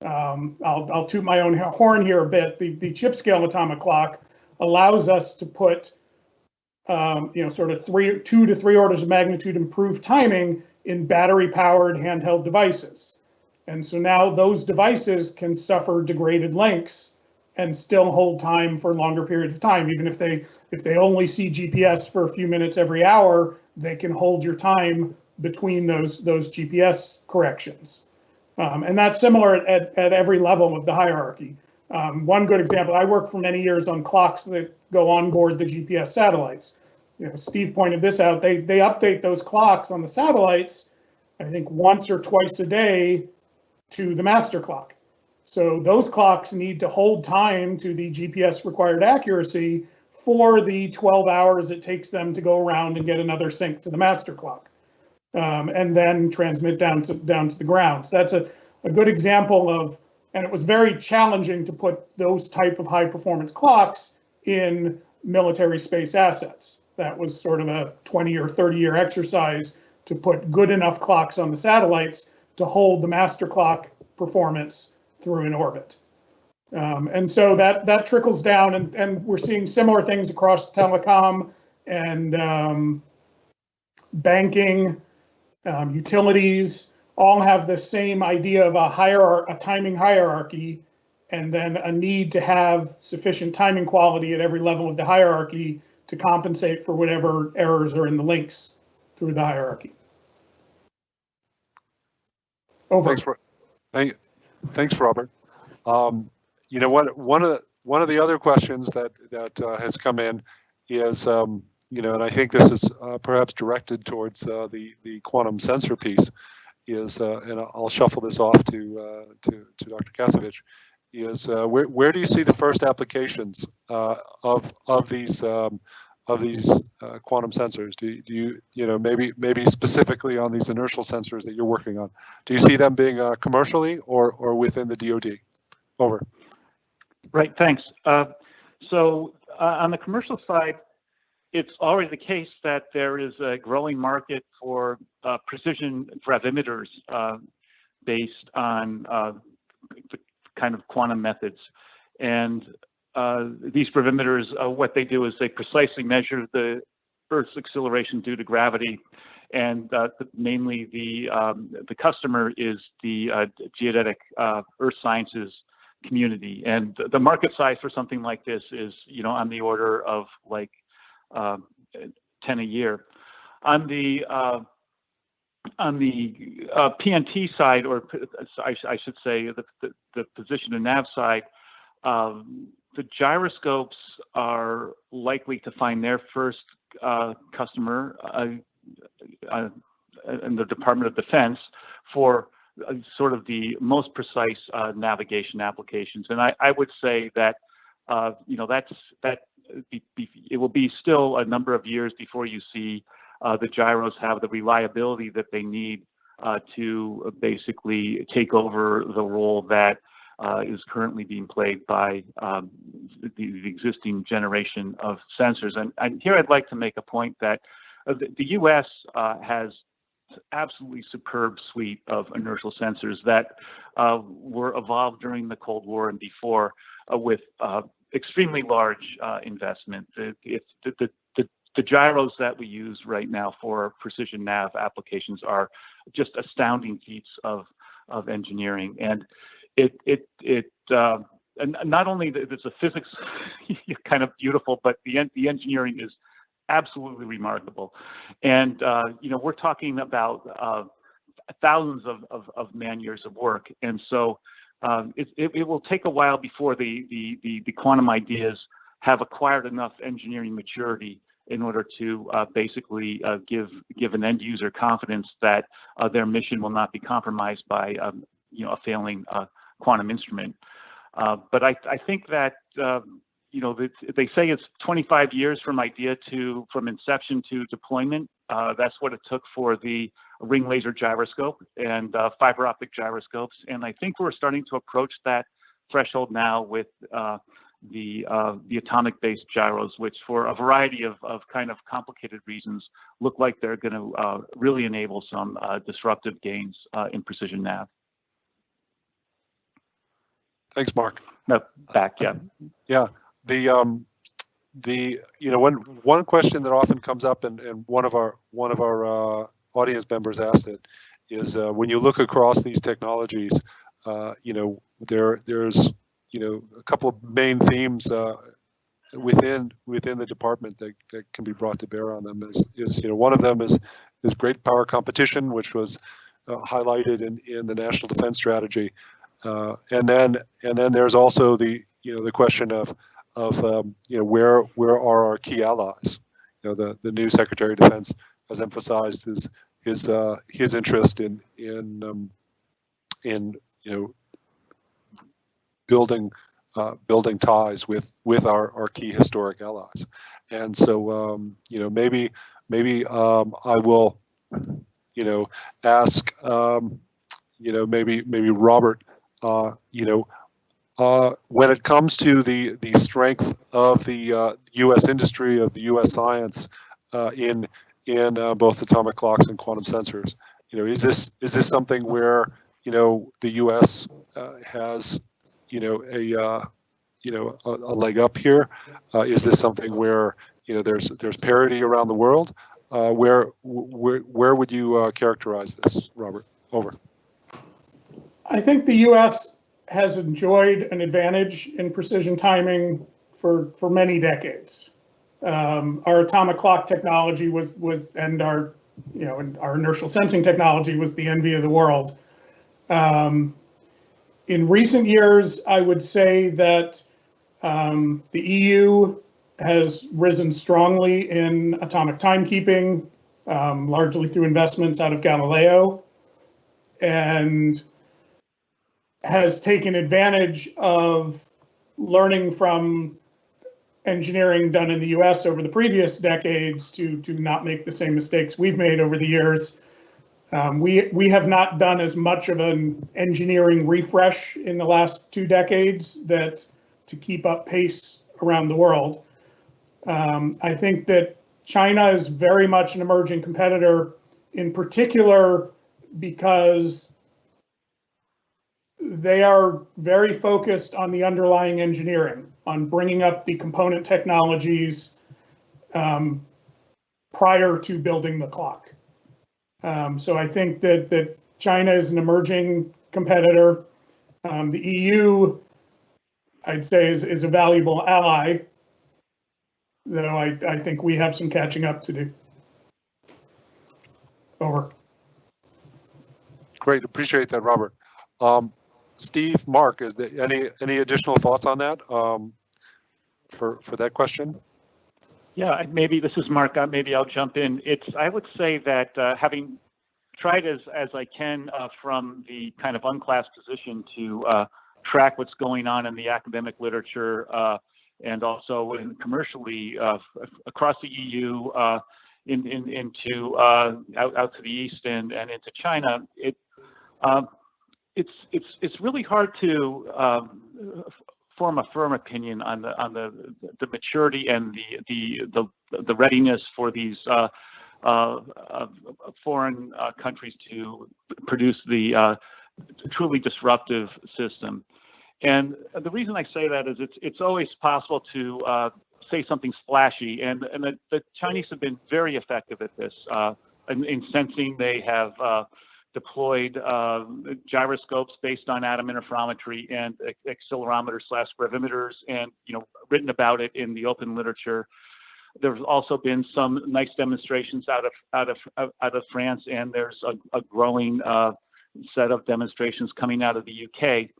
E: I'll toot my own horn here a bit. The chip scale atomic clock allows us to put you know, sort of 2 to 3 orders of magnitude improved timing in battery-powered handheld devices. And so now those devices can suffer degraded links and still hold time for longer periods of time. Even if they only see GPS for a few minutes every hour, they can hold your time between those GPS corrections. And that's similar at every level of the hierarchy. One good example, I worked for many years on clocks that go on board the GPS satellites. You know, Steve pointed this out. They update those clocks on the satellites, I think once or twice a day to the master clock. So those clocks need to hold time to the GPS required accuracy for the 12 hours it takes them to go around and get another sync to the master clock, and then transmit down to the ground. So that's a good example of, and it was very challenging to put those type of high performance clocks in military space assets. That was sort of a 20 or 30 year exercise to put good enough clocks on the satellites to hold the master clock performance through an orbit. And so that trickles down, and we're seeing similar things across telecom and banking, utilities, all have the same idea of a timing hierarchy, and then a need to have sufficient timing quality at every level of the hierarchy to compensate for whatever errors are in the links through the hierarchy. Over.
C: Thanks, Robert. You know what? One of the other questions that has come in is, you know, and I think this is perhaps directed towards the quantum sensor piece. Is and I'll shuffle this off to Dr. Kasevich. Is where do you see the first applications of these quantum sensors? Do you know, maybe specifically on these inertial sensors that you're working on? Do you see them being commercially or within the DoD? Over.
F: Right, thanks. So on the commercial side, it's already the case that there is a growing market for precision gravimeters based on the kind of quantum methods. And these gravimeters, what they do is they precisely measure the Earth's acceleration due to gravity. And mainly the customer is the geodetic Earth sciences community. And the market size for something like this is, you know, on the order of like 10 a year. On the PNT side, or I should say the position and nav side, the gyroscopes are likely to find their first customer in the Department of Defense for sort of the most precise navigation applications. And I would say that you know, it will be still a number of years before you see the gyros have the reliability that they need to basically take over the role that is currently being played by the existing generation of sensors. And here I'd like to make a point that the U.S. has absolutely superb suite of inertial sensors that were evolved during the Cold War and before with extremely large investment. The gyros that we use right now for precision nav applications are just astounding feats of engineering. And and not only is the physics kind of beautiful, but the engineering is absolutely remarkable. And you know, we're talking about thousands of man years of work. And so it will take a while before the quantum ideas have acquired enough engineering maturity in order to basically give an end user confidence that their mission will not be compromised by you know, a failing quantum instrument. But I think that you know, they say it's 25 years from inception to deployment. That's what it took for the ring laser gyroscope and fiber optic gyroscopes. And I think we're starting to approach that threshold now with the atomic-based gyros, which for a variety of kind of complicated reasons look like they're going to really enable some disruptive gains in precision nav.
C: Thanks, Mark.
F: No, back, yeah.
C: Yeah. The you know, one question that often comes up, and one of our audience members asked it, is when you look across these technologies, you know, there's you know, a couple of main themes within the department that can be brought to bear on them. Is you know, one of them is great power competition, which was highlighted in the National Defense Strategy, and then there's also the question of where are our key allies? The new Secretary of Defense has emphasized his interest in building ties with our key historic allies, and so maybe I will ask maybe Robert, when it comes to the strength of the U.S. industry, of the U.S. science in both atomic clocks and quantum sensors, is this something where the U.S. has a leg up here? Is this something where there's parity around the world? Where would you characterize this, Robert? Over.
E: I think the U.S. has enjoyed an advantage in precision timing for many decades. Our atomic clock technology and our inertial sensing technology was the envy of the world. In recent years, I would say that the EU has risen strongly in atomic timekeeping, largely through investments out of Galileo, and has taken advantage of learning from engineering done in the US over the previous decades to not make the same mistakes we've made over the years. We have not done as much of an engineering refresh in the last 2 decades to keep up pace around the world. I think that China is very much an emerging competitor, in particular because they are very focused on the underlying engineering, on bringing up the component technologies prior to building the clock. So I think that China is an emerging competitor. The EU, I'd say, is a valuable ally, though I think we have some catching up to do. Over.
C: Great, appreciate that, Robert. Steve, Mark, is there any additional thoughts on that for that question?
F: Yeah, maybe this is Mark. Maybe I'll jump in. I would say that having tried as I can from the kind of unclassed position to track what's going on in the academic literature and also commercially across the EU into out to the east and into China, it's really hard to form a firm opinion on the maturity and the readiness for these foreign countries to produce the truly disruptive system. And the reason I say that is it's always possible to say something splashy, and the Chinese have been very effective at this. In sensing, they have deployed gyroscopes based on atom interferometry and accelerometers/gravimeters, and written about it in the open literature. There's also been some nice demonstrations out of France, and there's a growing set of demonstrations coming out of the UK.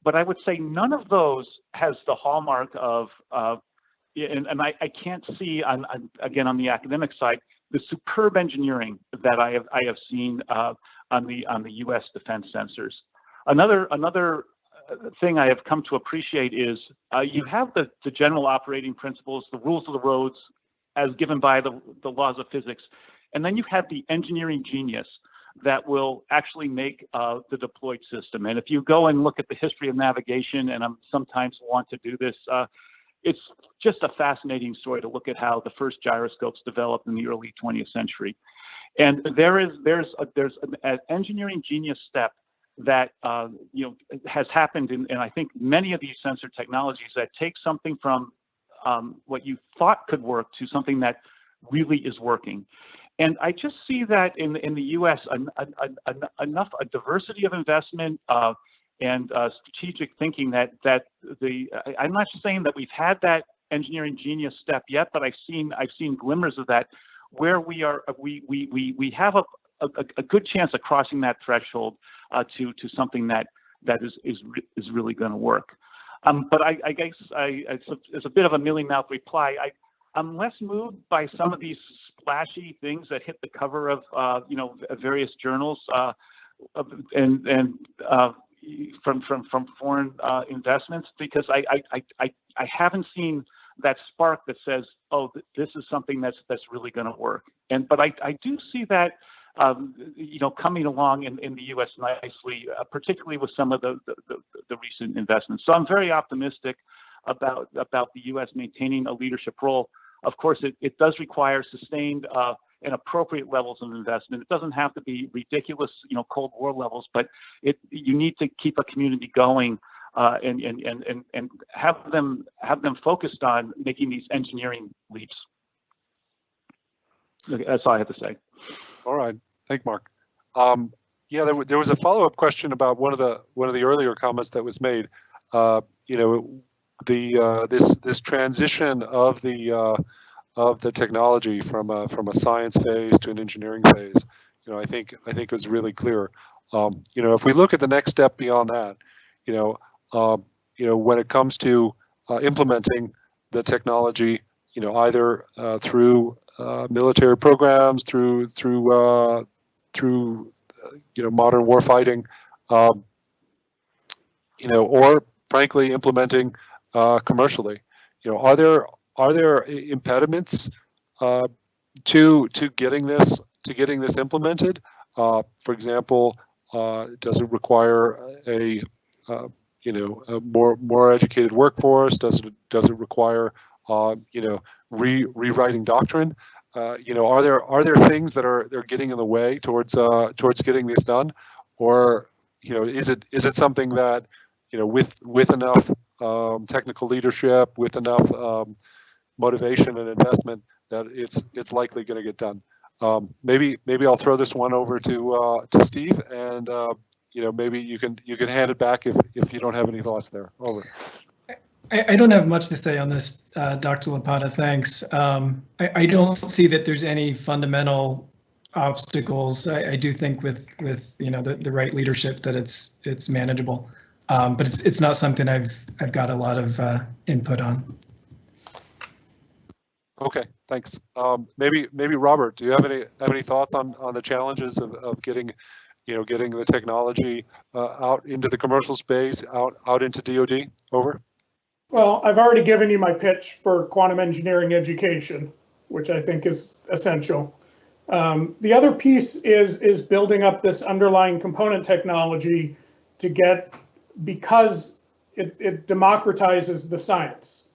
F: But I would say none of those has the hallmark of, and I can't see again on the academic side, the superb engineering that I have seen on the U.S. defense sensors. Another thing I have come to appreciate is you have the general operating principles, the rules of the roads as given by the laws of physics, and then you have the engineering genius that will actually make the deployed system. And if you go and look at the history of navigation, and I sometimes want to do this, it's just a fascinating story to look at how the first gyroscopes developed in the early 20th century. And there's an engineering genius step that has happened in I think many of these sensor technologies that take something from what you thought could work to something that really is working. And I just see that in the U.S. enough a diversity of investment and strategic thinking that I'm not saying that we've had that engineering genius step yet, but I've seen glimmers of that, where we have a good chance of crossing that threshold to something that is really going to work. But I guess it's a bit of a mealy-mouthed reply. I'm less moved by some of these splashy things that hit the cover of various journals and from foreign investments, because I haven't seen that spark that says, oh, this is something that's really going to work. But I do see that coming along in the U.S. nicely, particularly with some of the recent investments. So I'm very optimistic about the U.S. maintaining a leadership role. Of course, it does require sustained and appropriate levels of investment. It doesn't have to be ridiculous, Cold War levels, but you need to keep a community going and have them focused on making these engineering leaps. That's all I have to say.
C: All right, thank Mark. Yeah, there was a follow-up question about one of the earlier comments that was made. This transition of the technology from a science phase to an engineering phase, I think was really clear. If we look at the next step beyond that, when it comes to implementing the technology, either through military programs, through modern warfighting, or frankly implementing commercially, are there impediments to getting this implemented? For example, does it require a more educated workforce? Does it require rewriting doctrine? Are there things that are getting in the way towards getting this done, or is it something that with enough technical leadership, with enough motivation and investment, that it's likely going to get done? Maybe I'll throw this one over to Steve, and maybe you can hand it back if you don't have any thoughts there. Over.
D: I don't have much to say on this, Dr. Lopata, thanks. I don't see that there's any fundamental obstacles. I do think with the right leadership that it's manageable, but it's not something I've got a lot of input on.
C: Okay, thanks. Maybe Robert, do you have any thoughts on the challenges of getting the technology out into the commercial space, out into DoD? Over.
E: Well, I've already given you my pitch for quantum engineering education, which I think is essential. The other piece is building up this underlying component technology because it democratizes the science.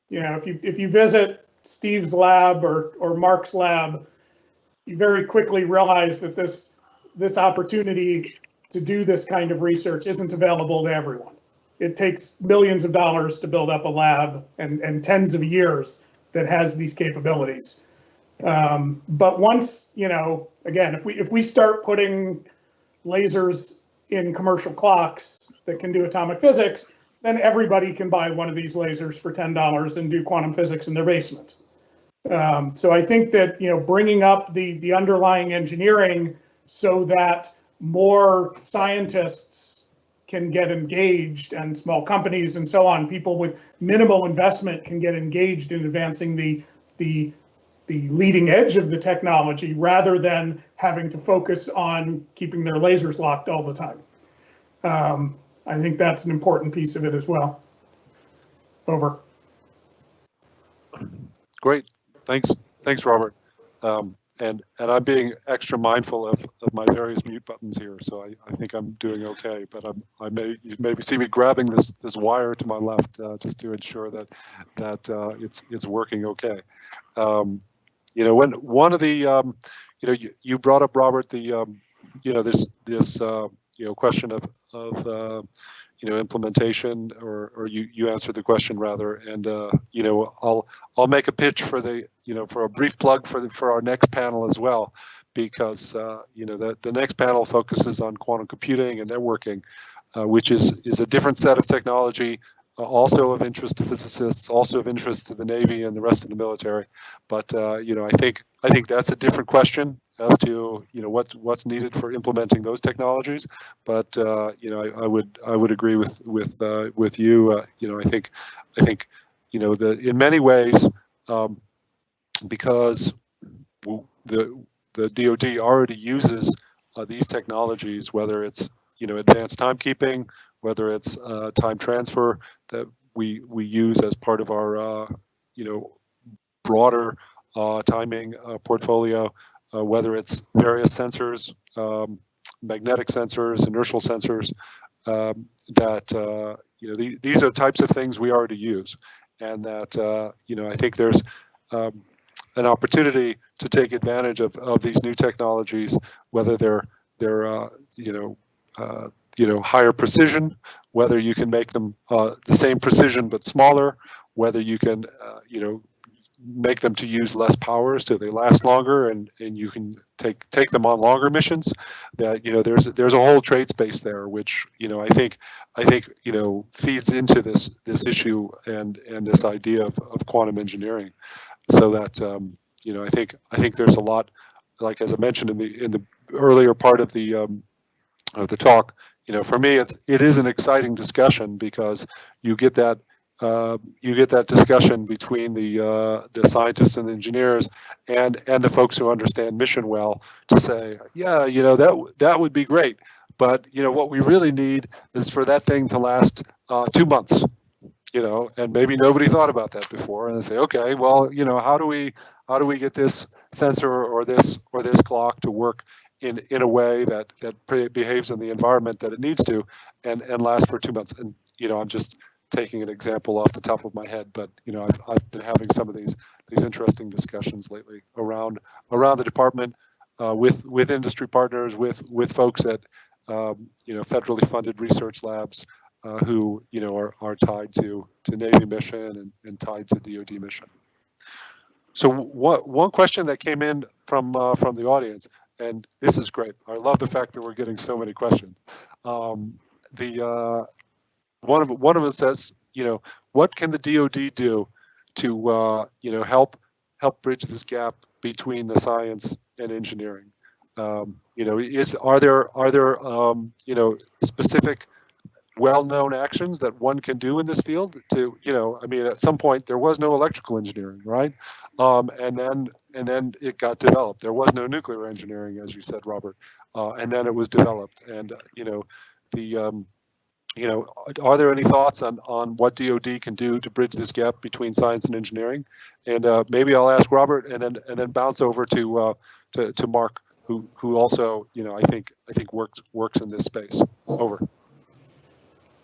E: If you visit Steve's lab or Mark's lab, you very quickly realize that this opportunity to do this kind of research isn't available to everyone. It takes millions of dollars to build up a lab and tens of years that has these capabilities. But once, again, if we start putting lasers in commercial clocks that can do atomic physics, then everybody can buy one of these lasers for $10 and do quantum physics in their basement. So I think that, bringing up the underlying engineering so that more scientists can get engaged, and small companies and so on, people with minimal investment can get engaged in advancing the leading edge of the technology, rather than having to focus on keeping their lasers locked all the time. I think that's an important piece of it as well. Over.
C: Great, thanks, Robert. And I'm being extra mindful of my various mute buttons here, so I think I'm doing okay. But you maybe see me grabbing this wire to my left just to ensure that it's working okay. When one of the you brought up, Robert, the this question of implementation, or you answered the question rather, and I'll make a pitch for for a brief plug for our next panel as well, because the next panel focuses on quantum computing and networking, which is a different set of technology, also of interest to physicists, also of interest to the Navy and the rest of the military. But I think that's a different question, as to what's needed for implementing those technologies. But I would agree with you. I think in many ways, because the DoD already uses these technologies, whether it's advanced timekeeping, whether it's time transfer that we use as part of our broader timing portfolio, whether it's various sensors, magnetic sensors, inertial sensors, that these are types of things we already use, and that I think there's an opportunity to take advantage of these new technologies, whether they're higher precision, whether you can make them the same precision but smaller, whether you can make them to use less power so they last longer, and you can take them on longer missions. That there's a whole trade space there, which I think feeds into this issue and this idea of quantum engineering. So that I think there's a lot, like as I mentioned in the earlier part of the talk. For me, it is an exciting discussion, because you get that discussion between the scientists and engineers and the folks who understand mission well, to say, yeah, that would be great, but what we really need is for that thing to last 2 months. And maybe nobody thought about that before, and they say, okay, well, how do we get this sensor or this clock to work in a way that behaves in the environment that it needs to, and last for 2 months? And I'm just taking an example off the top of my head, but I've been having some of these interesting discussions lately around the department, with industry partners, with folks at federally funded research labs, who are tied to Navy mission and tied to DoD mission. So one question that came in from the audience, and this is great. I love the fact that we're getting so many questions. One of us says, what can the DoD do to help bridge this gap between the science and engineering? Are there specific well-known actions that one can do in this field to, at some point there was no electrical engineering, right? And then it got developed. There was no nuclear engineering, as you said, Robert, and then it was developed. And are there any thoughts on what DoD can do to bridge this gap between science and engineering? And maybe I'll ask Robert, and then bounce over to Mark, who also I think works in this space. Over.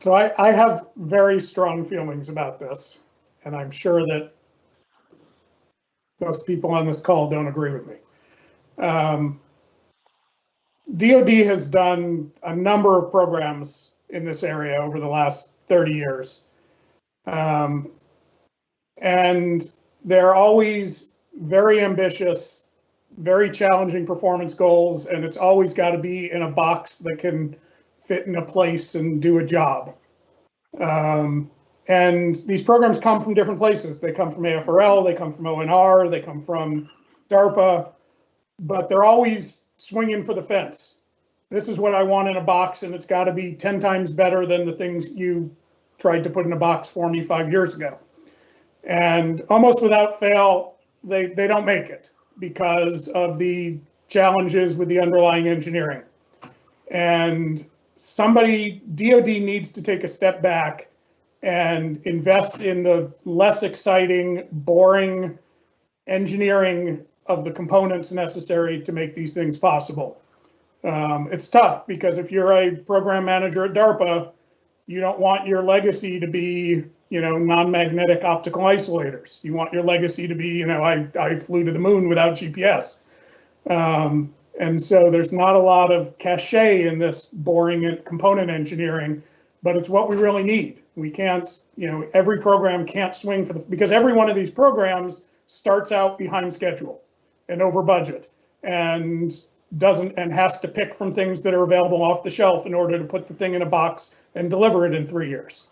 E: So I have very strong feelings about this, and I'm sure that most people on this call don't agree with me. DoD has done a number of programs in this area over the last 30 years. And they're always very ambitious, very challenging performance goals, and it's always got to be in a box that can fit in a place and do a job. And these programs come from different places. They come from AFRL, they come from ONR, they come from DARPA, but they're always swinging for the fence. This is what I want in a box, and it's got to be 10 times better than the things you tried to put in a box for me 5 years ago. And almost without fail, they don't make it because of the challenges with the underlying engineering. And DoD needs to take a step back and invest in the less exciting, boring engineering of the components necessary to make these things possible. It's tough because if you're a program manager at DARPA, you don't want your legacy to be, non-magnetic optical isolators. You want your legacy to be, I flew to the moon without GPS. And so there's not a lot of cachet in this boring component engineering, but it's what we really need. We can't, every program can't swing because every one of these programs starts out behind schedule and over budget and has to pick from things that are available off the shelf in order to put the thing in a box and deliver it in 3 years.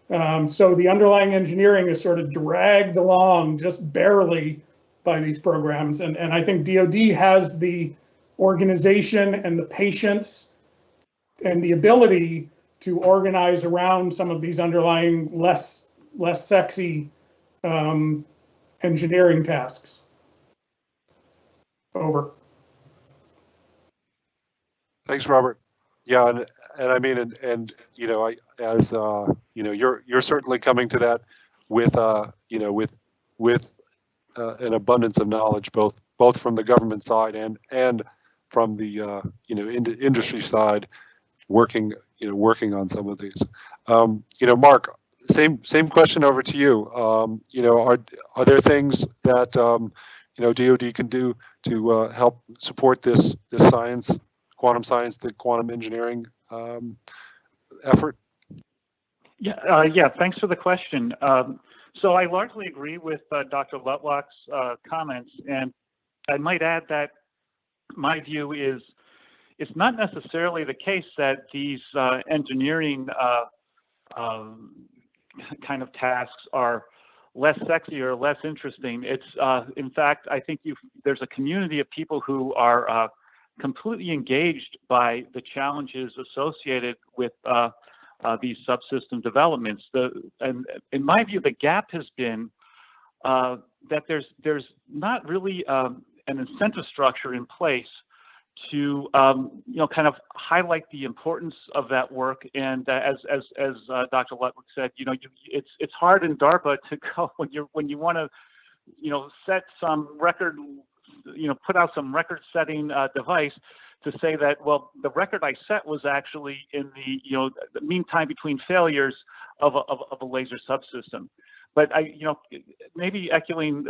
E: So the underlying engineering is sort of dragged along just barely by these programs. And I think DoD has the organization and the patience and the ability to organize around some of these underlying less sexy engineering tasks. Over.
C: Thanks, Robert. Yeah, and I mean, and you know, as you know, you're certainly coming to that with you know, with an abundance of knowledge, both from the government side and from the you know, industry side, working on some of these. You know, Mark, same question over to you. You know, are there things that you know, DoD can do to help support this science, quantum science, the quantum engineering effort?
F: Yeah, thanks for the question. So I largely agree with Dr. Lutwak's comments, and I might add that my view is it's not necessarily the case that these engineering kind of tasks are less sexy or less interesting. It's in fact, I think there's a community of people who are completely engaged by the challenges associated with these subsystem developments. And in my view, the gap has been that there's not really an incentive structure in place to you know, kind of highlight the importance of that work. And as Dr. Lutwak said, you know, it's hard in DARPA to go when you want to, you know, set some record, you know, put out some record-setting device to say that, well, the record I set was actually in the, you know, the mean time between failures of a laser subsystem. But you know, maybe echoing,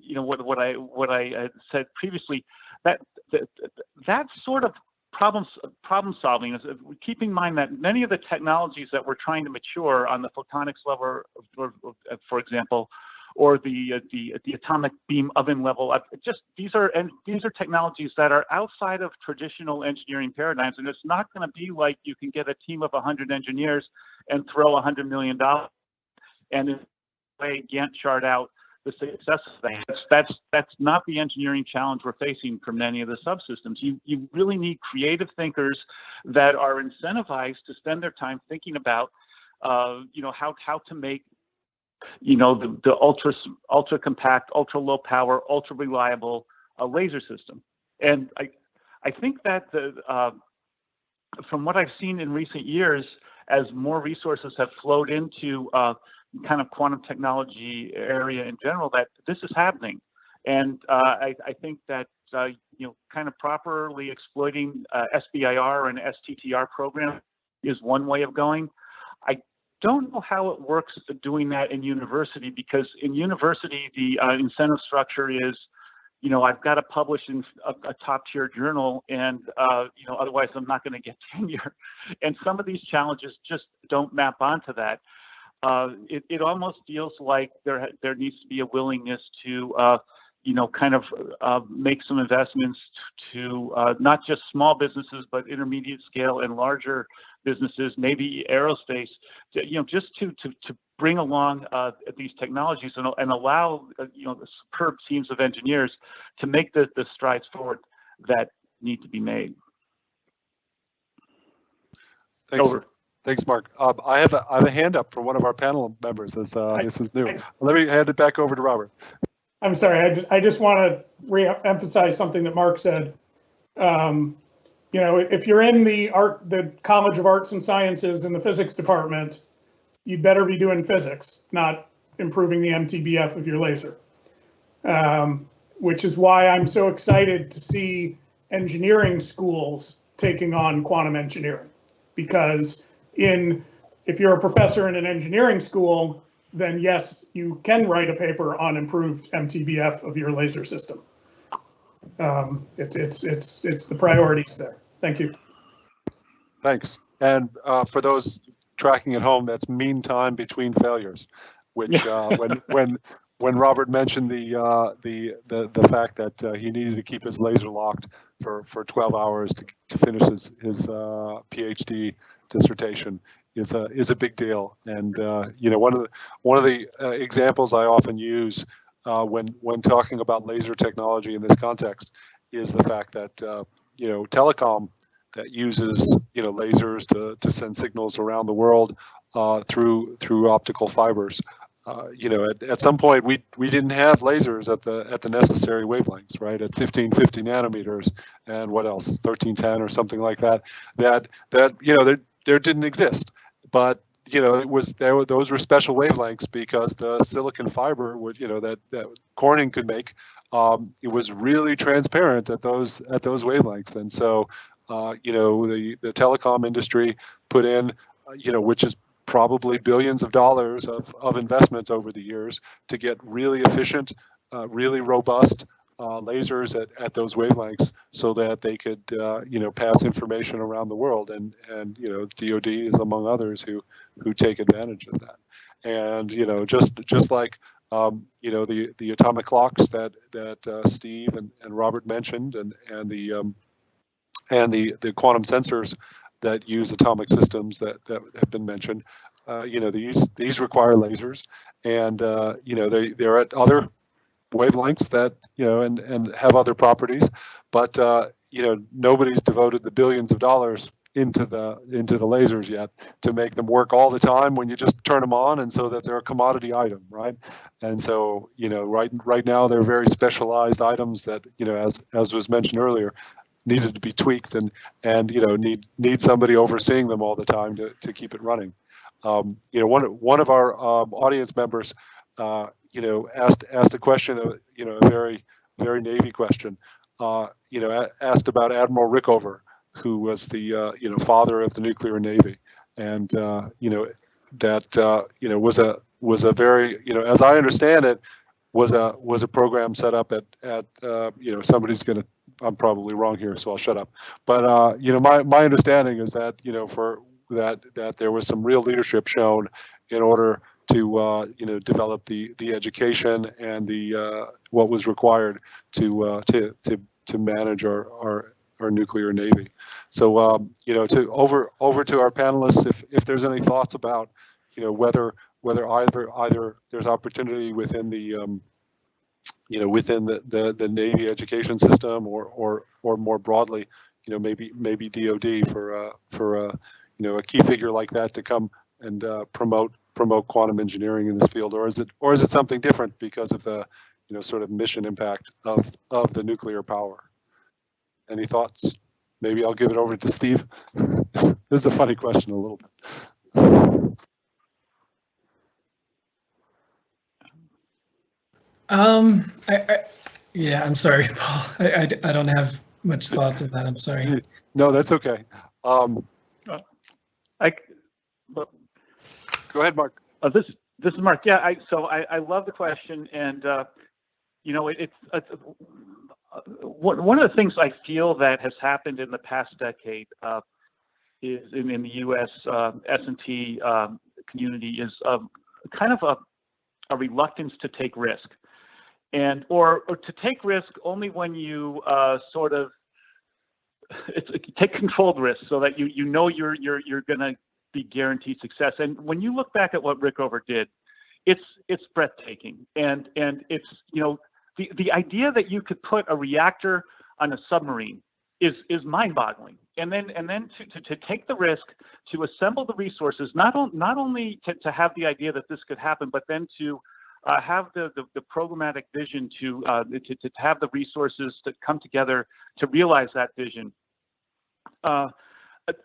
F: you know, what I said previously, that sort of problem solving is keeping in mind that many of the technologies that we're trying to mature on the photonics level, for example, or the atomic beam oven level, these are technologies that are outside of traditional engineering paradigms, and it's not going to be like you can get a team of 100 engineers and throw $100 million and in a way Gantt chart out the success of that. That's not the engineering challenge we're facing for many of the subsystems. You really need creative thinkers that are incentivized to spend their time thinking about you know, how to make, you know, the ultra compact, ultra low power, ultra reliable laser system. And I think that from what I've seen in recent years, as more resources have flowed into kind of quantum technology area in general, that this is happening. And I think that you know, kind of properly exploiting SBIR and STTR program is one way of going. I don't know how it works doing that in university, because in university the incentive structure is, you know, I've got to publish in a top tier journal, and you know, otherwise I'm not going to get tenure. And some of these challenges just don't map onto that. It almost feels like there needs to be a willingness to you know, kind of make some investments to not just small businesses, but intermediate scale and larger businesses, maybe aerospace, you know, just to bring along these technologies and allow you know, the superb teams of engineers to make the strides forward that need to be made.
C: Thanks.
E: Over.
C: Thanks, Mark. I have a hand up from one of our panel members. As this is new. Let me hand it back over to Robert.
E: I'm sorry. I just want to re-emphasize something that Mark said. You know, if you're in the College of Arts and Sciences in the physics department, you'd better be doing physics, not improving the MTBF of your laser. Which is why I'm so excited to see engineering schools taking on quantum engineering, because if you're a professor in an engineering school, then yes, you can write a paper on improved MTBF of your laser system. It's the priorities there. Thank you.
C: Thanks. And for those tracking at home, that's mean time between failures, which when Robert mentioned the fact that he needed to keep his laser locked for 12 hours to finish his PhD dissertation is a big deal. And you know, one of the examples I often use when talking about laser technology in this context is the fact that telecom that uses lasers to send signals around the world through optical fibers. At some point we didn't have lasers at the necessary wavelengths, right? At 1550 nanometers and what else, 1310 or something like that. That there didn't exist, but it was those were special wavelengths because the silicon fiber would that Corning could make. It was really transparent at those wavelengths, and so the telecom industry put in which is probably billions of dollars of investments over the years to get really efficient, really robust lasers at those wavelengths so that they could pass information around the world, and DoD is among others who take advantage of that. And just like the atomic clocks that Steve and Robert mentioned, and the quantum sensors that use atomic systems that have been mentioned, these require lasers, and they're at other wavelengths that and have other properties, but nobody's devoted the billions of dollars into the lasers yet to make them work all the time when you just turn them on, and so that they're a commodity item, right? And so right now they're very specialized items that as was mentioned earlier, needed to be tweaked and need somebody overseeing them all the time to keep it running. One of our audience members asked a question, a very Navy question, asked about Admiral Rickover, who was the father of the nuclear Navy, and that was a very as I understand it, was a program set up at somebody's gonna, I'm probably wrong here, so I'll shut up. But my understanding is that for that there was some real leadership shown in order to develop the education and the what was required to manage our nuclear Navy. So to over to our panelists, if there's any thoughts about whether either there's opportunity within the within the Navy education system or more broadly, maybe DoD for a key figure like that to come and promote quantum engineering in this field, or is it something different because of the sort of mission impact of the nuclear power? Any thoughts? Maybe I'll give it over to Steve. This is a funny question a little bit.
D: Yeah, I'm sorry, Paul. I don't have much thoughts on that. I'm sorry.
C: No, that's okay. Go ahead, Mark.
F: This is Mark. Yeah, I love the question, and it's one of the things I feel that has happened in the past decade is in the U.S. S&T community is kind of a reluctance to take risk, or to take risk only when you sort of take controlled risk, so that you're going to be guaranteed success. And when you look back at what Rickover did, it's breathtaking, and it's the idea that you could put a reactor on a submarine is mind-boggling, and then to take the risk to assemble the resources, not only to have the idea that this could happen, but then to have the programmatic vision to have the resources that come together to realize that vision.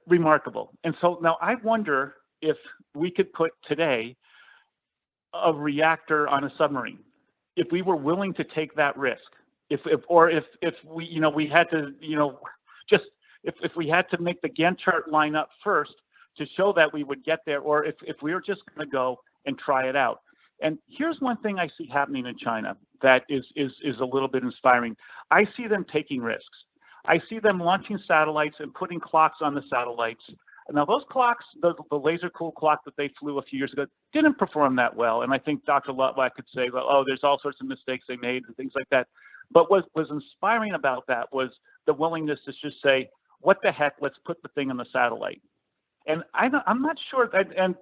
F: Remarkable. And so now I wonder if we could put today a reactor on a submarine, if we were willing to take that risk, if we we had to if we had to make the Gantt chart line up first to show that we would get there, or if we were just going to go and try it out. And here's one thing I see happening in China that is a little bit inspiring. I see them taking risks. I see them launching satellites and putting clocks on the satellites. Now those clocks, the laser-cooled clock that they flew a few years ago, didn't perform that well. And I think Dr. Lutwak could say, well, oh, there's all sorts of mistakes they made and things like that. But what was inspiring about that was the willingness to just say, what the heck, let's put the thing on the satellite. And I'm not sure that, and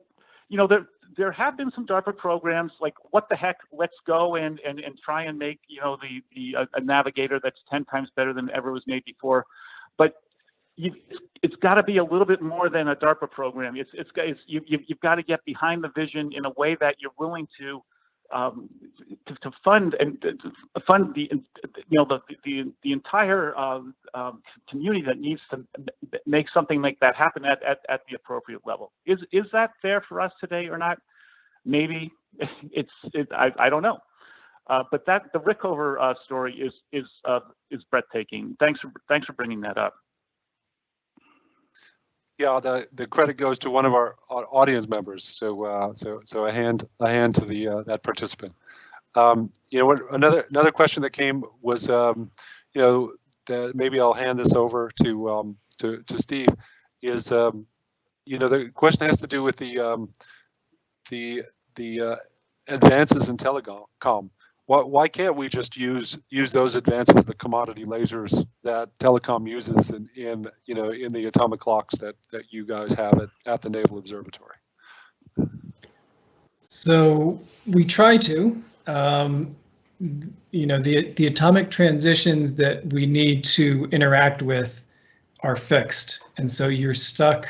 F: you know, there have been some DARPA programs like, what the heck, let's go and try and make, you know, a navigator that's 10 times better than ever was made before. But it's got to be a little bit more than a DARPA program. You've got to get behind the vision in a way that you're willing to fund the, you know, the entire community that needs to make something like that happen at the appropriate level. Is that fair for us today or not? Maybe I don't know. But the Rickover story is breathtaking. Thanks for bringing that up.
C: Yeah, the credit goes to one of our audience members. So a hand to the that participant. You know, another question that came was, you know, maybe I'll hand this over to Steve. Is you know, the question has to do with the advances in telecom. Why can't we just use those advances, the commodity lasers that telecom uses in you know, in the atomic clocks that you guys have at the Naval Observatory?
D: So we try to. You know, the atomic transitions that we need to interact with are fixed, and so you're stuck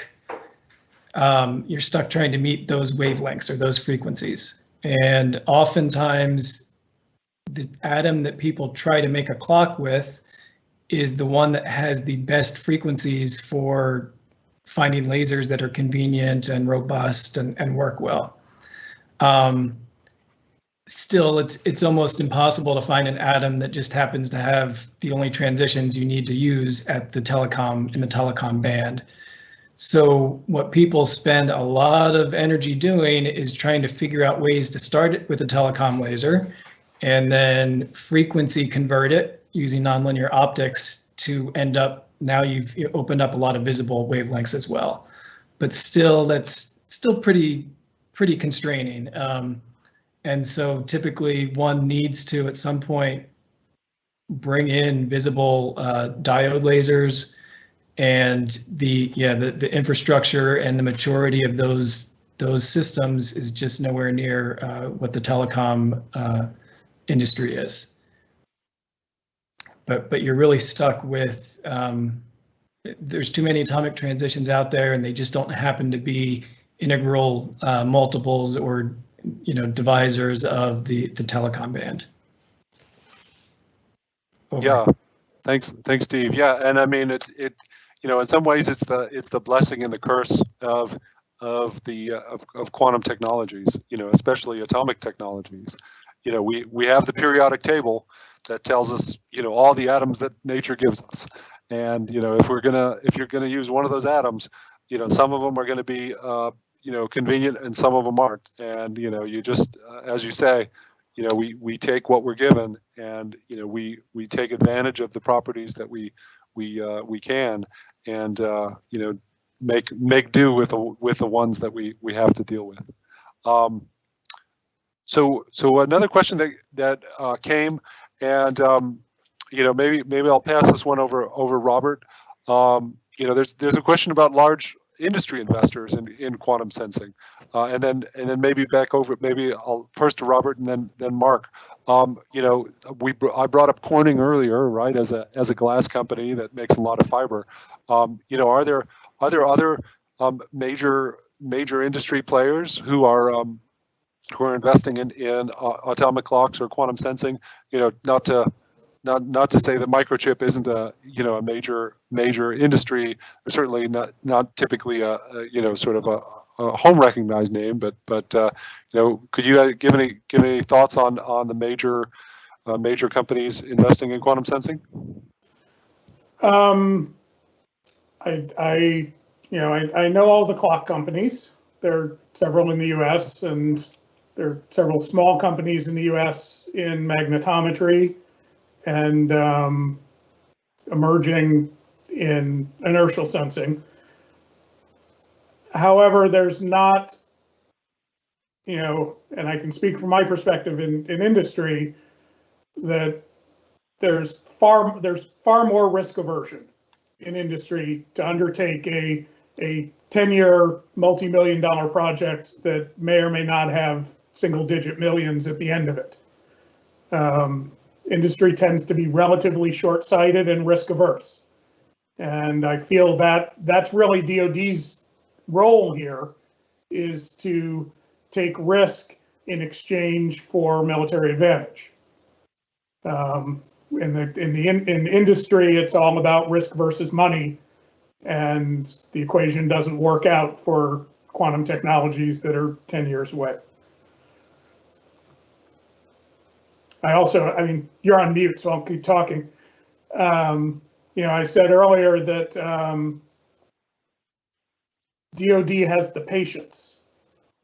D: trying to meet those wavelengths or those frequencies, and oftentimes the atom that people try to make a clock with is the one that has the best frequencies for finding lasers that are convenient and robust and work well. Still, it's almost impossible to find an atom that just happens to have the only transitions you need to use at the telecom band. So what people spend a lot of energy doing is trying to figure out ways to start it with a telecom laser and then frequency convert it using nonlinear optics to end up, now you've opened up a lot of visible wavelengths as well. But still, that's still pretty constraining. And so typically one needs to, at some point, bring in visible diode lasers, and the infrastructure and the maturity of those systems is just nowhere near what the telecom industry is. But you're really stuck with, there's too many atomic transitions out there, and they just don't happen to be integral multiples or, you know, divisors of the telecom band. Over.
C: Yeah, thanks, Steve. Yeah, and I mean it you know, in some ways it's the blessing and the curse of quantum technologies, you know, especially atomic technologies. You know, we have the periodic table that tells us, you know, all the atoms that nature gives us, and you know, if you're gonna use one of those atoms, you know, some of them are going to be you know, convenient and some of them aren't, and you know, you just as you say, you know, we take what we're given, and you know, we take advantage of the properties that we can, and you know, make do with the ones that we have to deal with. So another question that came, and you know, maybe I'll pass this one over Robert. You know, there's a question about large industry investors in quantum sensing, and then maybe back over. Maybe I'll first to Robert and then Mark. You know, I brought up Corning earlier, right? As a glass company that makes a lot of fiber. You know, are there other major industry players who are investing in atomic clocks or quantum sensing? You know, not to say that Microchip isn't a major industry, certainly not typically a you know, sort of a home recognized name, but you know, could you give any thoughts on the major companies investing in quantum sensing?
E: I know all the clock companies. There are several in the U.S. and there are several small companies in the U.S. in magnetometry, and emerging in inertial sensing. However, there's not, you know, and I can speak from my perspective in industry, that there's far more risk aversion in industry to undertake a a 10-year multi-million-dollar project that may or may not have single-digit millions at the end of it. Industry tends to be relatively short-sighted and risk-averse. And I feel that that's really DoD's role here, is to take risk in exchange for military advantage. In industry, it's all about risk versus money, and the equation doesn't work out for quantum technologies that are 10 years away. I mean, you're on mute, so I'll keep talking. You know, I said earlier that DoD has the patience.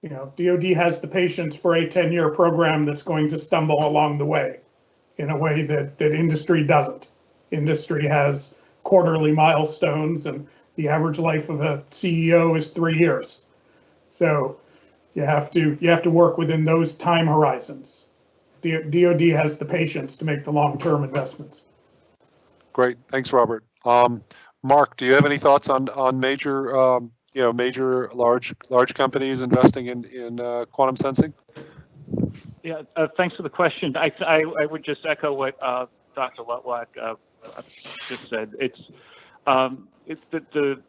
E: You know, DoD has the patience for a 10-year program that's going to stumble along the way in a way that industry doesn't. Industry has quarterly milestones, and the average life of a CEO is 3 years. So you have to work within those time horizons. DoD has the patience to make the long-term investments.
C: Great, thanks, Robert. Mark, do you have any thoughts on major, major large companies investing in quantum sensing?
F: Yeah, thanks for the question. I would just echo what Dr. Lutwak just said. It's the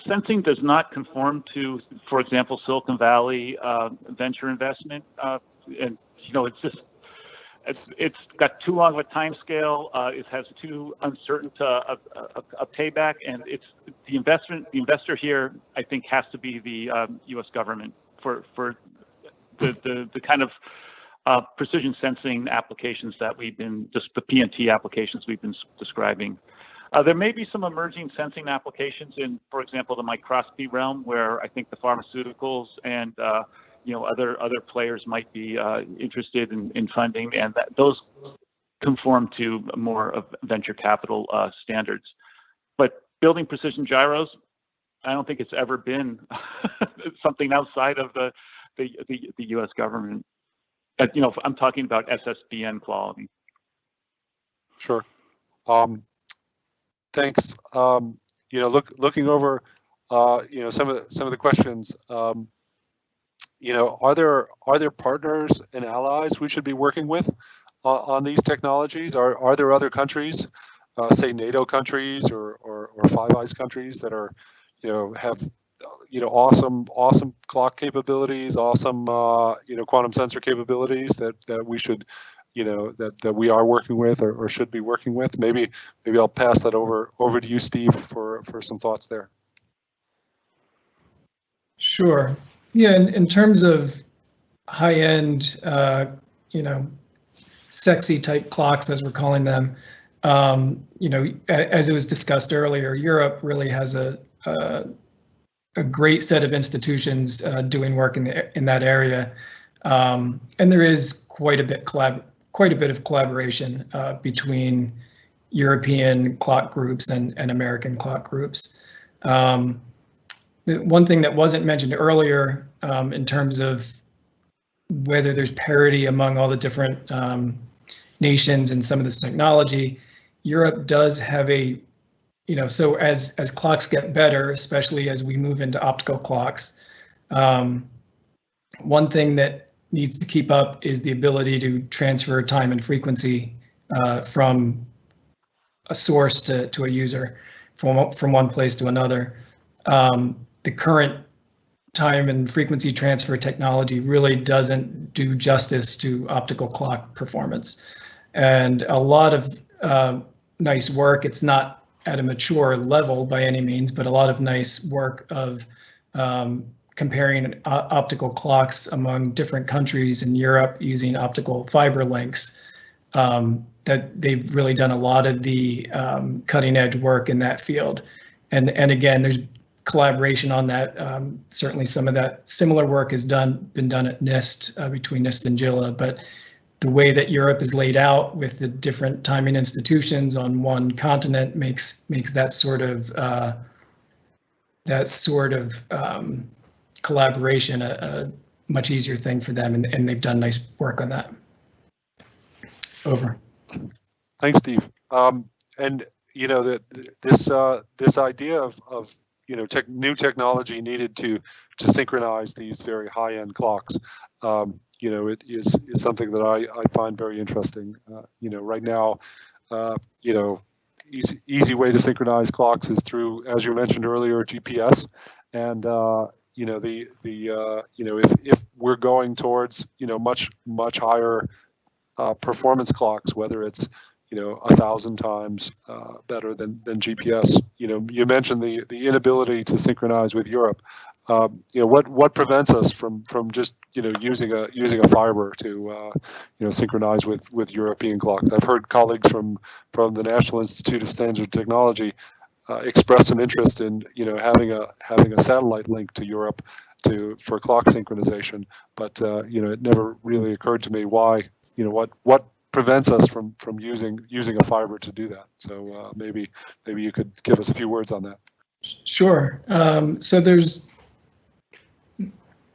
F: sensing does not conform to, for example, Silicon Valley venture investment, and you know, it's got too long of a time scale. It has too uncertain a payback, and it's the investor here, I think, has to be the U.S. government for the kind of precision sensing applications that we've been, just the PNT applications we've been describing. There may be some emerging sensing applications in, for example, the microscopy realm, where I think the pharmaceuticals and other players might be interested in funding, and those conform to more of venture capital standards. But building precision gyros, I don't think it's ever been something outside of the U.S. government. I'm talking about SSBN quality.
C: Sure. Thanks. Looking over, some of the questions. Are there partners and allies we should be working with on these technologies? Are there other countries, say NATO countries or Five Eyes countries, that are, have awesome clock capabilities, awesome quantum sensor capabilities that we should, that we are working with or should be working with? Maybe I'll pass that over to you, Steve, for some thoughts there.
D: Sure. Yeah, in terms of high-end, sexy type clocks, as we're calling them, as it was discussed earlier, Europe really has a great set of institutions doing work in that area, and there is quite a bit of collaboration between European clock groups and American clock groups. One thing that wasn't mentioned earlier in terms of whether there's parity among all the different nations and some of this technology, Europe does have so as clocks get better, especially as we move into optical clocks, one thing that needs to keep up is the ability to transfer time and frequency from a source to a user, from one place to another. The current time and frequency transfer technology really doesn't do justice to optical clock performance. And a lot of nice work, it's not at a mature level by any means, but a lot of nice work of comparing optical clocks among different countries in Europe using optical fiber links, that they've really done a lot of the cutting edge work in that field. And again, there's collaboration on that. Certainly some of that similar work has been done at NIST, between NIST and JILA, but the way that Europe is laid out with the different timing institutions on one continent makes that sort of collaboration a much easier thing for them, and they've done nice work on that. Over.
C: Thanks, Steve. And this idea of new technology needed to synchronize these very high-end clocks. It is something that I find very interesting. Right now, easy way to synchronize clocks is through, as you mentioned earlier, GPS. And if we're going towards much higher performance clocks, whether it's 1,000 times better than GPS. You mentioned the inability to synchronize with Europe. What prevents us from just using a fiber to synchronize with European clocks? I've heard colleagues from the National Institute of Standards Technology express some interest in having a satellite link to Europe for clock synchronization, but it never really occurred to me why what prevents us from using a fiber to do that. So maybe you could give us a few words on that.
D: Sure. So there's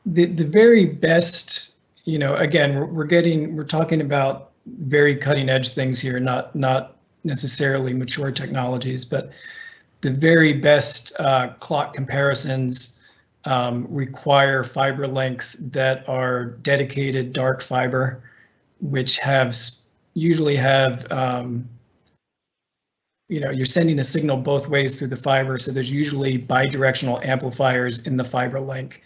D: the very best, again, we're talking about very cutting edge things here, not necessarily mature technologies, but the very best clock comparisons require fiber links that are dedicated dark fiber, which usually have you're sending a signal both ways through the fiber, so there's usually bidirectional amplifiers in the fiber link.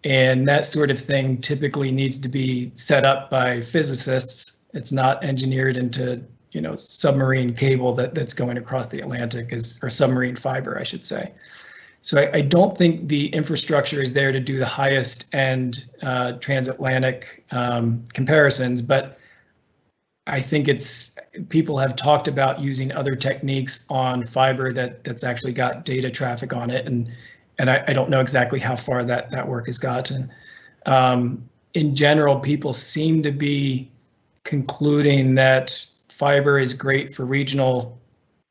D: And that sort of thing typically needs to be set up by physicists. It's not engineered into submarine cable that's going across the Atlantic, or submarine fiber, I should say. So I don't think the infrastructure is there to do the highest end transatlantic comparisons, but I think people have talked about using other techniques on fiber that's actually got data traffic on it, and I don't know exactly how far that work has gotten. In general, people seem to be concluding that fiber is great for regional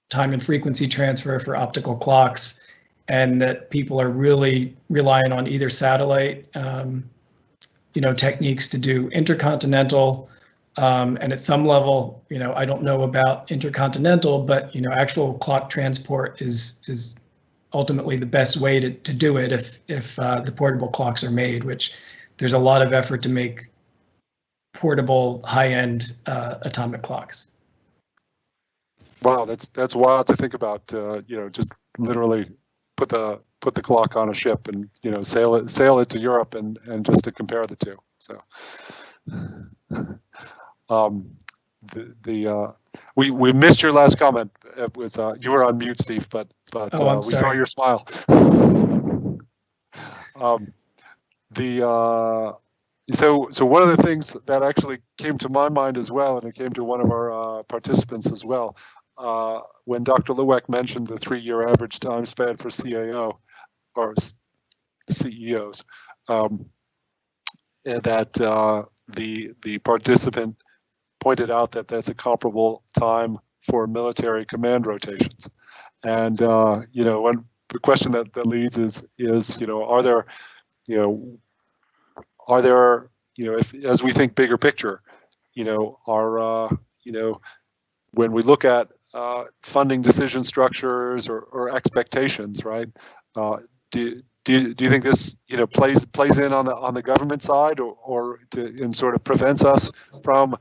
D: time and frequency transfer for optical clocks, and that people are really relying on either satellite techniques to do intercontinental. And at some level, I don't know about intercontinental, but actual clock transport is ultimately the best way to do it if the portable clocks are made, which there's a lot of effort to make portable high-end atomic clocks.
C: Wow, that's wild to think about. Just literally put the clock on a ship and sail it to Europe and just to compare the two. So. We missed your last comment. It was you were on mute, Steve, but
D: oh,
C: we saw your smile. So one of the things that actually came to my mind as well, and it came to one of our participants as well, when Dr. Lutwak mentioned the 3-year average time span for CAO or CEOs, that the participant pointed out that that's a comparable time for military command rotations. And one the question that leads is are there if as we think bigger picture, when we look at funding decision structures or expectations, right? Do you think this plays in on the government side, or and sort of prevents us from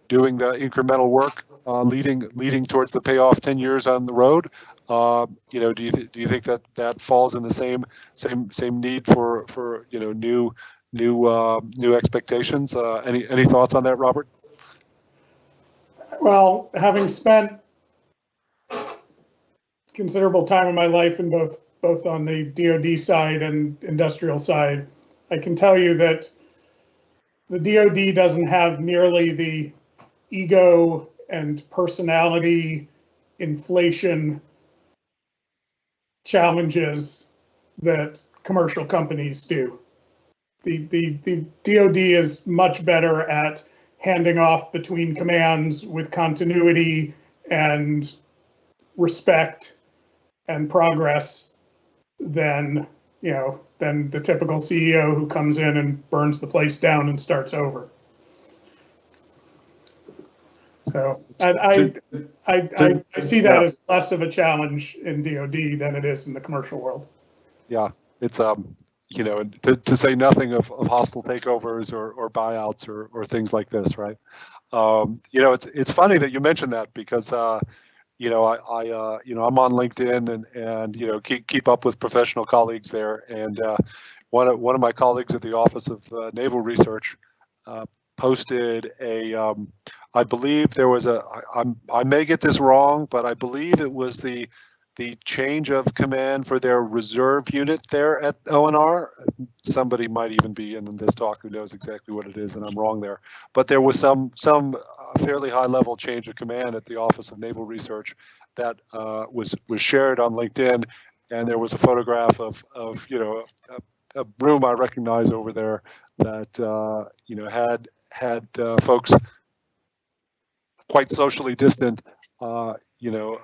C: doing the incremental work leading towards the payoff 10 years on the road? Do you think that falls in the same need for new expectations? Any thoughts on that, Robert?
E: Well, having spent considerable time of my life in both on the DoD side and industrial side, I can tell you that the DoD doesn't have nearly the ego and personality inflation challenges that commercial companies do. The DoD is much better at handing off between commands with continuity and respect and progress than the typical CEO who comes in and burns the place down and starts over. So I see that as less of a challenge in DoD than it is in the commercial world.
C: Yeah, it's you know, to say nothing of hostile takeovers or buyouts or things like this, right? You know, it's funny that you mentioned that because you know, you know, I'm on LinkedIn and you know, keep up with professional colleagues there, and one of my colleagues at the Office of Naval Research posted a I believe there was I may get this wrong, but I believe it was the change of command for their reserve unit there at ONR. Somebody might even be in this talk who knows exactly what it is, and I'm wrong there. But there was some fairly high level change of command at the Office of Naval Research that was shared on LinkedIn, and there was a photograph of you know, a room I recognize over there that you know, had folks quite socially distant, you know,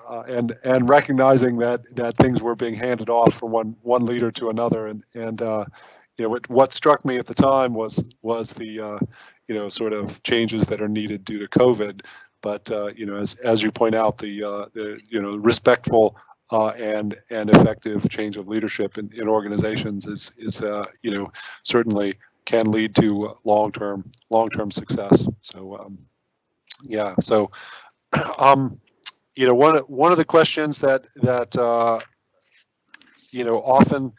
C: and recognizing that things were being handed off from one leader to another, and you know, what struck me at the time was the you know, sort of changes that are needed due to COVID, but you know, as you point out, the you know, respectful and effective change of leadership in organizations is you know, certainly can lead to long-term success. So yeah, so you know, one of the questions that you know, often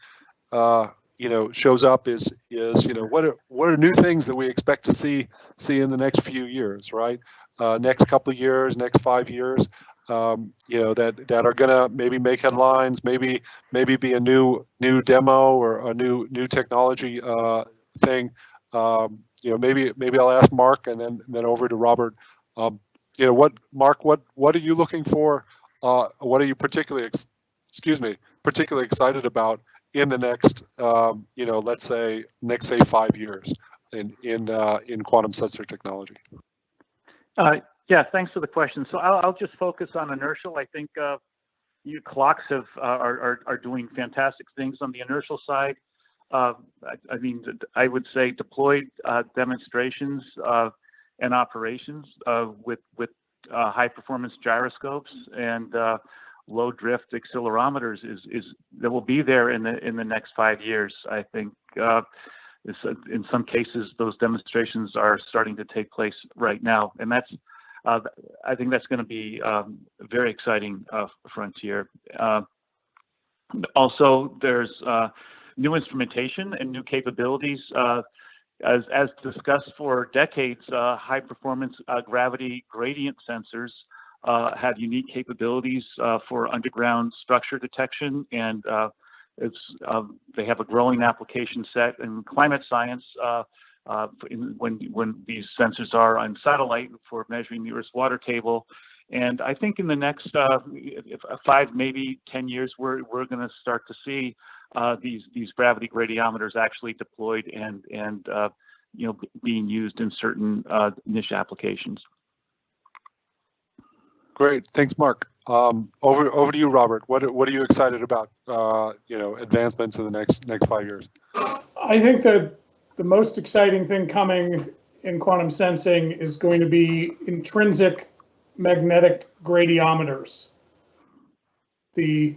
C: you know, shows up is you know, what are new things that we expect to see in the next few years, right? Next couple of years, next 5 years, you know, that are gonna maybe make headlines, maybe be a new demo or a new technology thing. You know, maybe I'll ask Mark and then over to Robert. You know, Mark, what are you looking for? What are you particularly excited about in the next, you know, let's say next 5 years in quantum sensor technology?
F: Yeah, thanks for the question. So I'll just focus on inertial. I think you clocks are doing fantastic things on the inertial side. I mean, I would say deployed demonstrations and operations with high performance gyroscopes and low drift accelerometers is that will be there in the next 5 years. I think in some cases those demonstrations are starting to take place right now, and that's I think that's going to be a very exciting frontier. Also, there's new instrumentation and new capabilities. As discussed for decades, high performance gravity gradient sensors have unique capabilities for underground structure detection, and they have a growing application set in climate science when these sensors are on satellite for measuring the Earth's water table. And I think in the next 5, maybe 10 years, we're going to start to see these gravity gradiometers actually deployed and you know, being used in certain niche applications.
C: Great, thanks, Mark. Over to you, Robert. What are you excited about? You know, advancements in the next 5 years.
E: I think that the most exciting thing coming in quantum sensing is going to be intrinsic magnetic gradiometers. The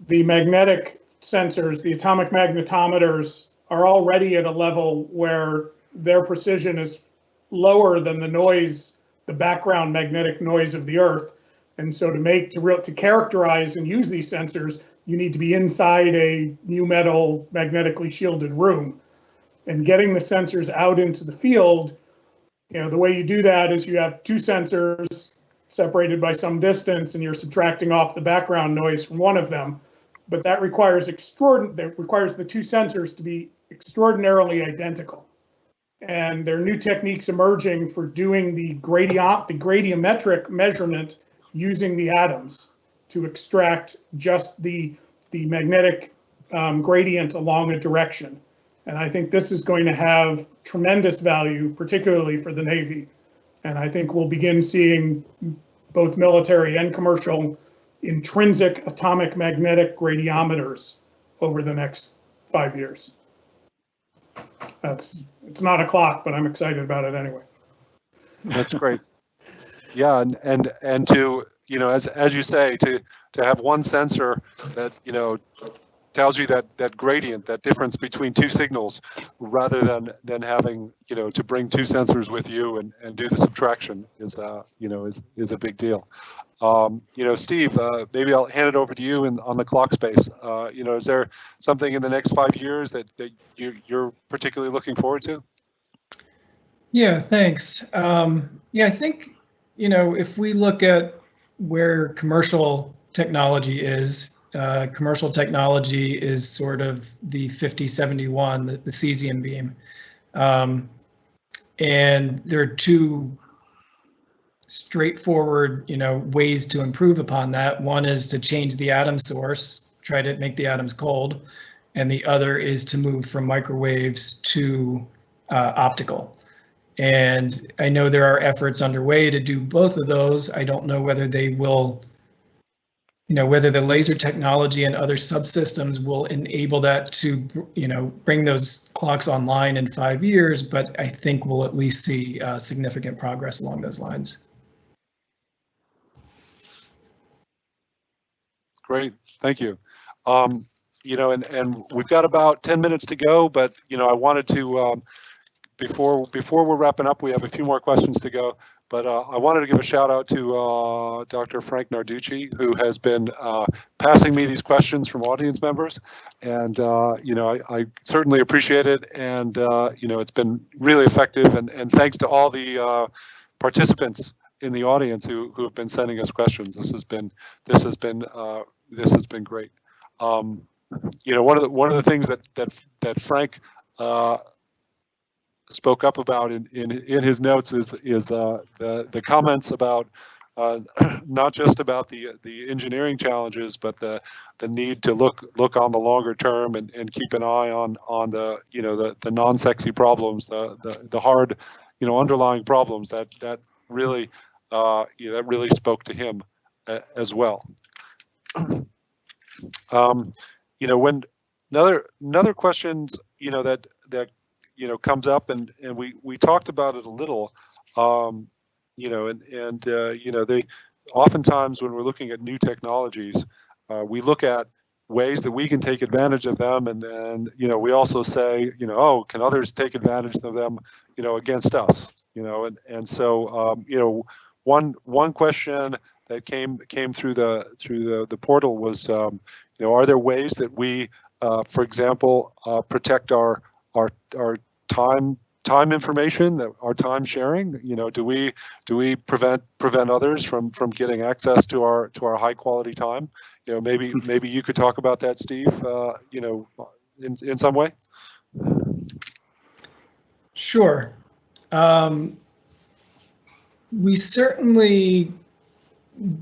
E: magnetic sensors, the atomic magnetometers, are already at a level where their precision is lower than the noise, the background magnetic noise of the Earth. And so to characterize and use these sensors, you need to be inside a mu metal magnetically shielded room. And getting the sensors out into the field, you know, the way you do that is you have 2 sensors separated by some distance, and you're subtracting off the background noise from one of them. But that requires the 2 sensors to be extraordinarily identical. And there are new techniques emerging for doing the gradiometric measurement using the atoms to extract just the magnetic gradient along a direction. And I think this is going to have tremendous value, particularly for the Navy. And I think we'll begin seeing both military and commercial intrinsic atomic magnetic gradiometers over the next 5 years. It's not a clock, but I'm excited about it anyway.
C: That's great. Yeah, and to, you know, as you say, to have one sensor that, you know, tells you that gradient, that difference between two signals, rather than having, you know, to bring two sensors with you and do the subtraction is, you know, is a big deal. You know, Steve, maybe I'll hand it over to you on the clock space. You know, is there something in the next 5 years that you're particularly looking forward to?
D: Yeah, thanks. Yeah, I think, you know, if we look at where commercial technology is sort of the 5071, the cesium beam. And there are two straightforward, you know, ways to improve upon that. One is to change the atom source, try to make the atoms cold, and the other is to move from microwaves to optical. And I know there are efforts underway to do both of those. I don't know whether they will, you know, whether the laser technology and other subsystems will enable that to, you know, bring those clocks online in 5 years, but I think we'll at least see significant progress along those lines.
C: Great, thank you. You know, and we've got about 10 minutes to go, but, you know, I wanted to, before we're wrapping up, we have a few more questions to go, but I wanted to give a shout out to Dr. Frank Narducci, who has been passing me these questions from audience members, and you know, I certainly appreciate it, and you know, it's been really effective, and thanks to all the participants in the audience who have been sending us questions. This has been great. You know, one of the things that Frank spoke up about in his notes is the comments about not just about the engineering challenges, but the need to look on the longer term and keep an eye on the, you know, the non-sexy problems, the hard, you know, underlying problems that really you know, that really spoke to him as well. You know, when another questions, you know, that you know, comes up, and we talked about it a little, you know, and you know, they oftentimes when we're looking at new technologies, we look at ways that we can take advantage of them, and then, you know, we also say, you know, oh, can others take advantage of them, you know, against us, you know, and so you know, one question that came through the portal was, you know, are there ways that we, for example, protect our time information, that our time sharing? You know, do we prevent others from getting access to our high quality time? You know, maybe you could talk about that, Steve. You know, in some way.
D: Sure. We certainly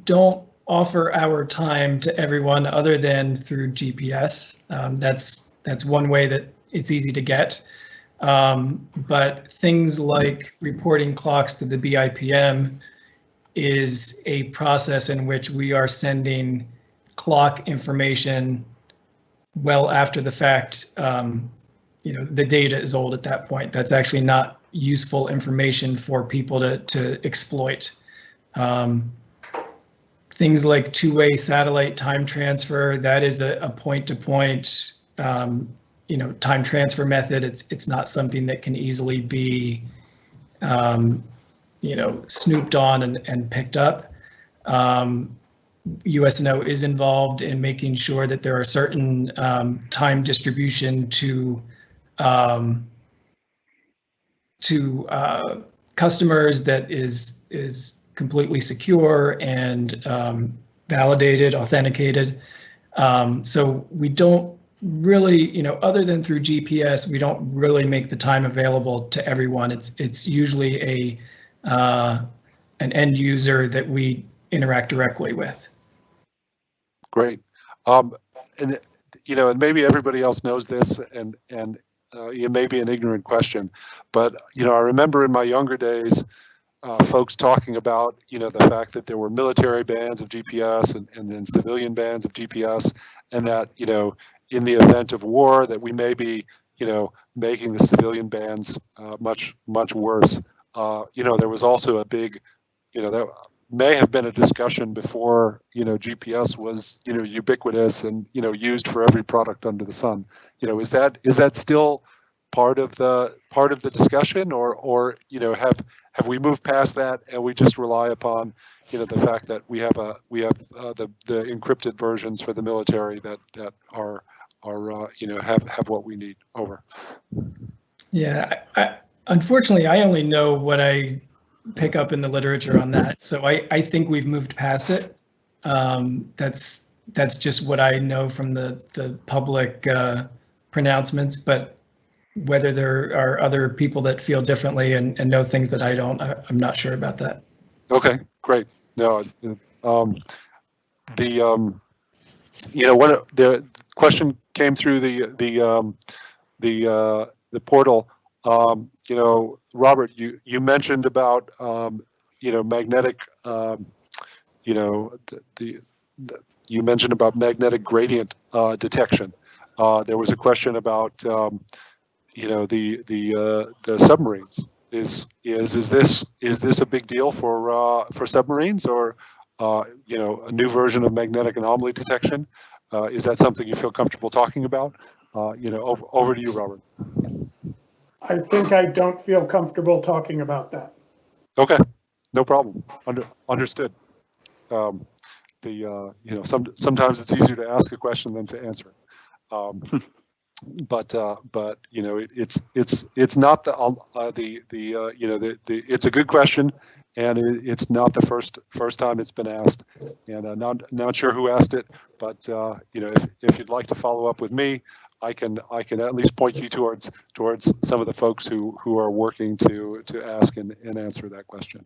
D: don't offer our time to everyone other than through GPS. That's one way that it's easy to get. But things like reporting clocks to the BIPM is a process in which we are sending clock information well after the fact. You know, the data is old at that point. That's actually not useful information for people to exploit. Things like two-way satellite time transfer, that is a point-to-point you know, time transfer method. It's not something that can easily be you know, snooped on and picked up. USNO is involved in making sure that there are certain time distribution to customers that is completely secure and validated, authenticated. So we don't really, you know, other than through GPS, we don't really make the time available to everyone. It's usually an end user that we interact directly with.
C: Great. And you know, and maybe everybody else knows this, and it may be an ignorant question, but you know, I remember in my younger days, folks talking about, you know, the fact that there were military bands of GPS and then civilian bands of GPS, and that, you know, in the event of war, that we may be, you know, making the civilian bands much worse. There was also a big, there may have been a discussion before, GPS was, ubiquitous and, used for every product under the sun. Is that still part of the discussion, or have we moved past that and we just rely upon, the fact that we have the encrypted versions for the military that are have what we need? Over.
D: Yeah, unfortunately, I only know what I pick up in the literature on that. So I think we've moved past it. That's just what I know from the public pronouncements, but whether there are other people that feel differently and know things that I don't, I'm not sure about that.
C: Okay, great. No, the question came through the portal. Robert, you mentioned about magnetic, you mentioned about magnetic gradient detection. There was a question about the submarines. Is this a big deal for submarines, or a new version of magnetic anomaly detection? Is that something you feel comfortable talking about? Over to you, Robert.
E: I think I don't feel comfortable talking about that.
C: Okay, no problem. Understood. Sometimes it's easier to ask a question than to answer. But it's not it's a good question, and it's not the first time it's been asked, and I'm not sure who asked it, but if you'd like to follow up with me, I can at least point you towards some of the folks who are working to ask and answer that question.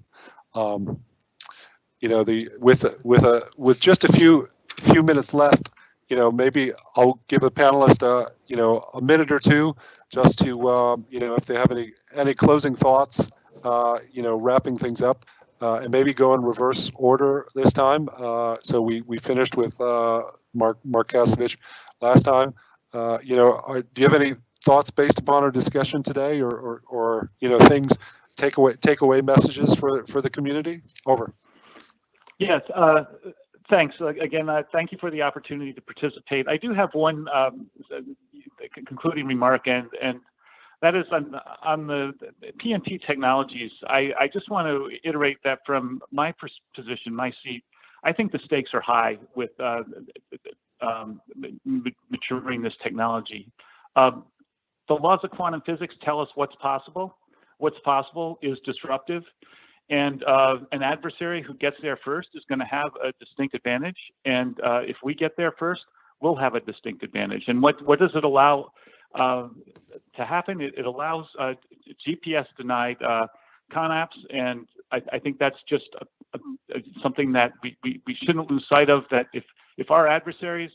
C: With just a few minutes left, maybe I'll give the panelists a minute or two just to if they have any closing thoughts, wrapping things up, and maybe go in reverse order this time. So we finished with Mark Kasevich last time. Do you have any thoughts based upon our discussion today, or things, takeaway messages for the community? Over.
F: Yes. Thanks. Again, thank you for the opportunity to participate. I do have one concluding remark, and that is on the PNT technologies. I just want to iterate that from my position, my seat, I think the stakes are high with maturing this technology. The laws of quantum physics tell us what's possible. What's possible is disruptive. And an adversary who gets there first is going to have a distinct advantage. And if we get there first, we'll have a distinct advantage. And what does it allow to happen? It allows GPS-denied CONAPs. And I think that's just something that we shouldn't lose sight of, that if our adversaries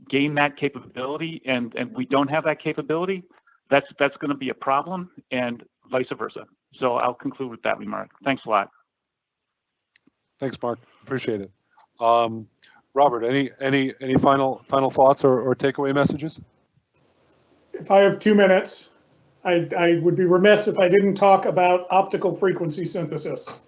F: gain that capability and we don't have that capability, that's going to be a problem, and vice versa. So I'll conclude with that remark. Thanks a lot.
C: Thanks, Mark. Appreciate it. Robert, any final thoughts or takeaway messages?
E: If I have 2 minutes, I would be remiss if I didn't talk about optical frequency synthesis.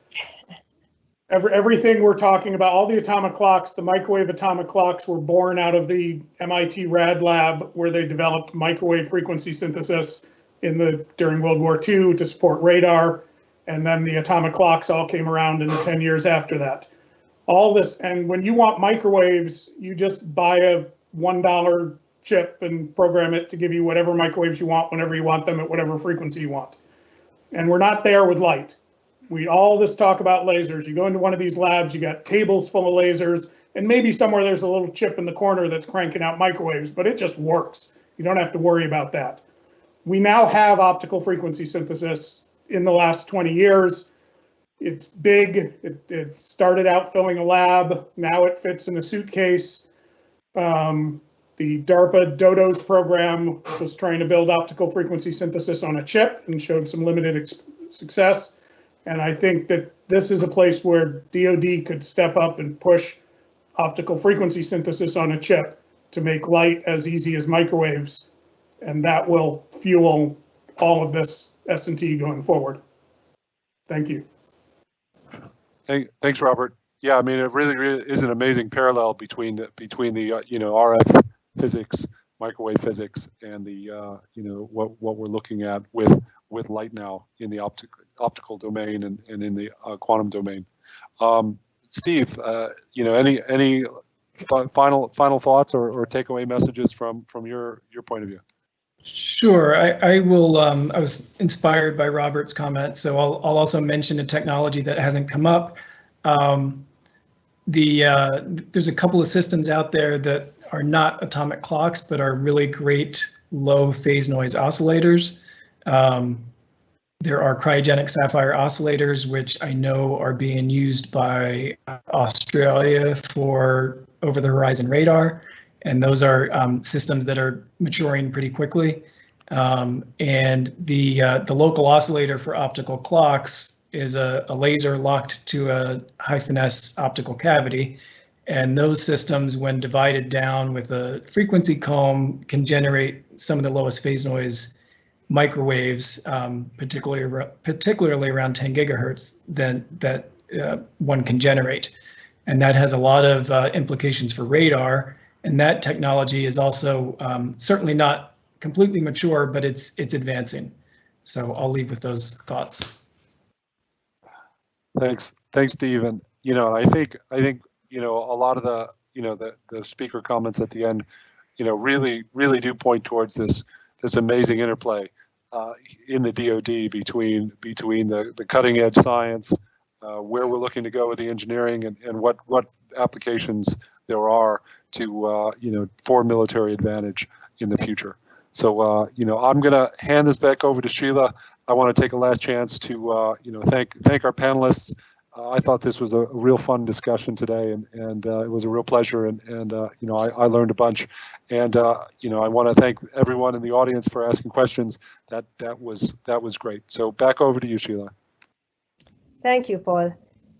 E: Everything we're talking about, all the atomic clocks, the microwave atomic clocks, were born out of the MIT Rad Lab, where they developed microwave frequency synthesis during World War II to support radar, and then the atomic clocks all came around in the 10 years after that. All this, and when you want microwaves, you just buy a $1 chip and program it to give you whatever microwaves you want, whenever you want them, at whatever frequency you want. And we're not there with light. All this talk about lasers, you go into one of these labs, you got tables full of lasers, and maybe somewhere there's a little chip in the corner that's cranking out microwaves, but it just works. You don't have to worry about that. We now have optical frequency synthesis in the last 20 years. It's big. It started out filling a lab. Now it fits in a suitcase. The DARPA DODOS program was trying to build optical frequency synthesis on a chip and showed some limited success. And I think that this is a place where DoD could step up and push optical frequency synthesis on a chip to make light as easy as microwaves. and that will fuel all of this S&T going forward. Thank you.
C: Thanks, Robert. Yeah, I mean, it really is an amazing parallel between the RF physics, microwave physics, and the what we're looking at with light now in the optical domain and in the quantum domain. Steve, any final thoughts or takeaway messages from your point of view?
D: Sure, I will. I was inspired by Robert's comment, so I'll also mention a technology that hasn't come up. There's a couple of systems out there that are not atomic clocks, but are really great low phase noise oscillators. There are cryogenic sapphire oscillators, which I know are being used by Australia for over-the-horizon radar. And those are systems that are maturing pretty quickly. And the local oscillator for optical clocks is a laser locked to a high finesse optical cavity. And those systems, when divided down with a frequency comb, can generate some of the lowest phase noise microwaves, particularly around 10 gigahertz, that one can generate. And that has a lot of implications for radar. And that technology is also certainly not completely mature, but it's advancing. So I'll leave with those thoughts.
C: Thanks, Steve. And I think a lot of the speaker comments at the end, really do point towards this amazing interplay in the DoD between the cutting edge science, where we're looking to go with the engineering, and what applications there are to for military advantage in the future. So I'm going to hand this back over to Sheila. I want to take a last chance to thank our panelists. I thought this was a real fun discussion today, and it was a real pleasure, and I learned a bunch, and I want to thank everyone in the audience for asking questions. That was great. So back over to you, Sheila.
B: Thank you, Paul.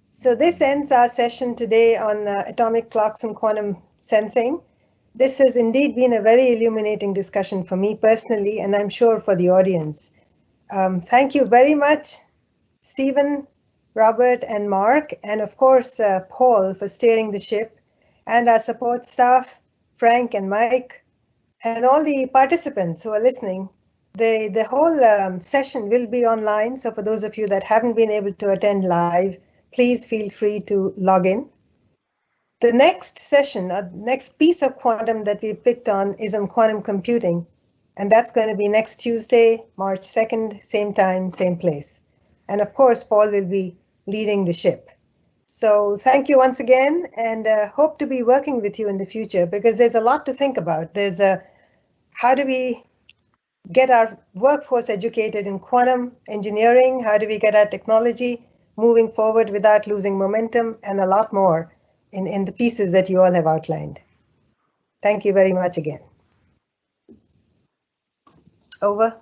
B: So this ends our session today on atomic clocks and quantum sensing. This has indeed been a very illuminating discussion for me personally, and I'm sure for the audience. Thank you very much, Stephen, Robert, and Mark, and of course, Paul, for steering the ship, and our support staff, Frank and Mike, and all the participants who are listening. The whole session will be online, so for those of you that haven't been able to attend live, please feel free to log in. The next session, next piece of quantum that we picked on is on quantum computing, and that's going to be next Tuesday, March 2nd, same time, same place. And of course, Paul will be leading the ship. So thank you once again, and hope to be working with you in the future, because there's a lot to think about. There's how do we get our workforce educated in quantum engineering? How do we get our technology moving forward without losing momentum, and a lot more in the pieces that you all have outlined. Thank you very much again. Over.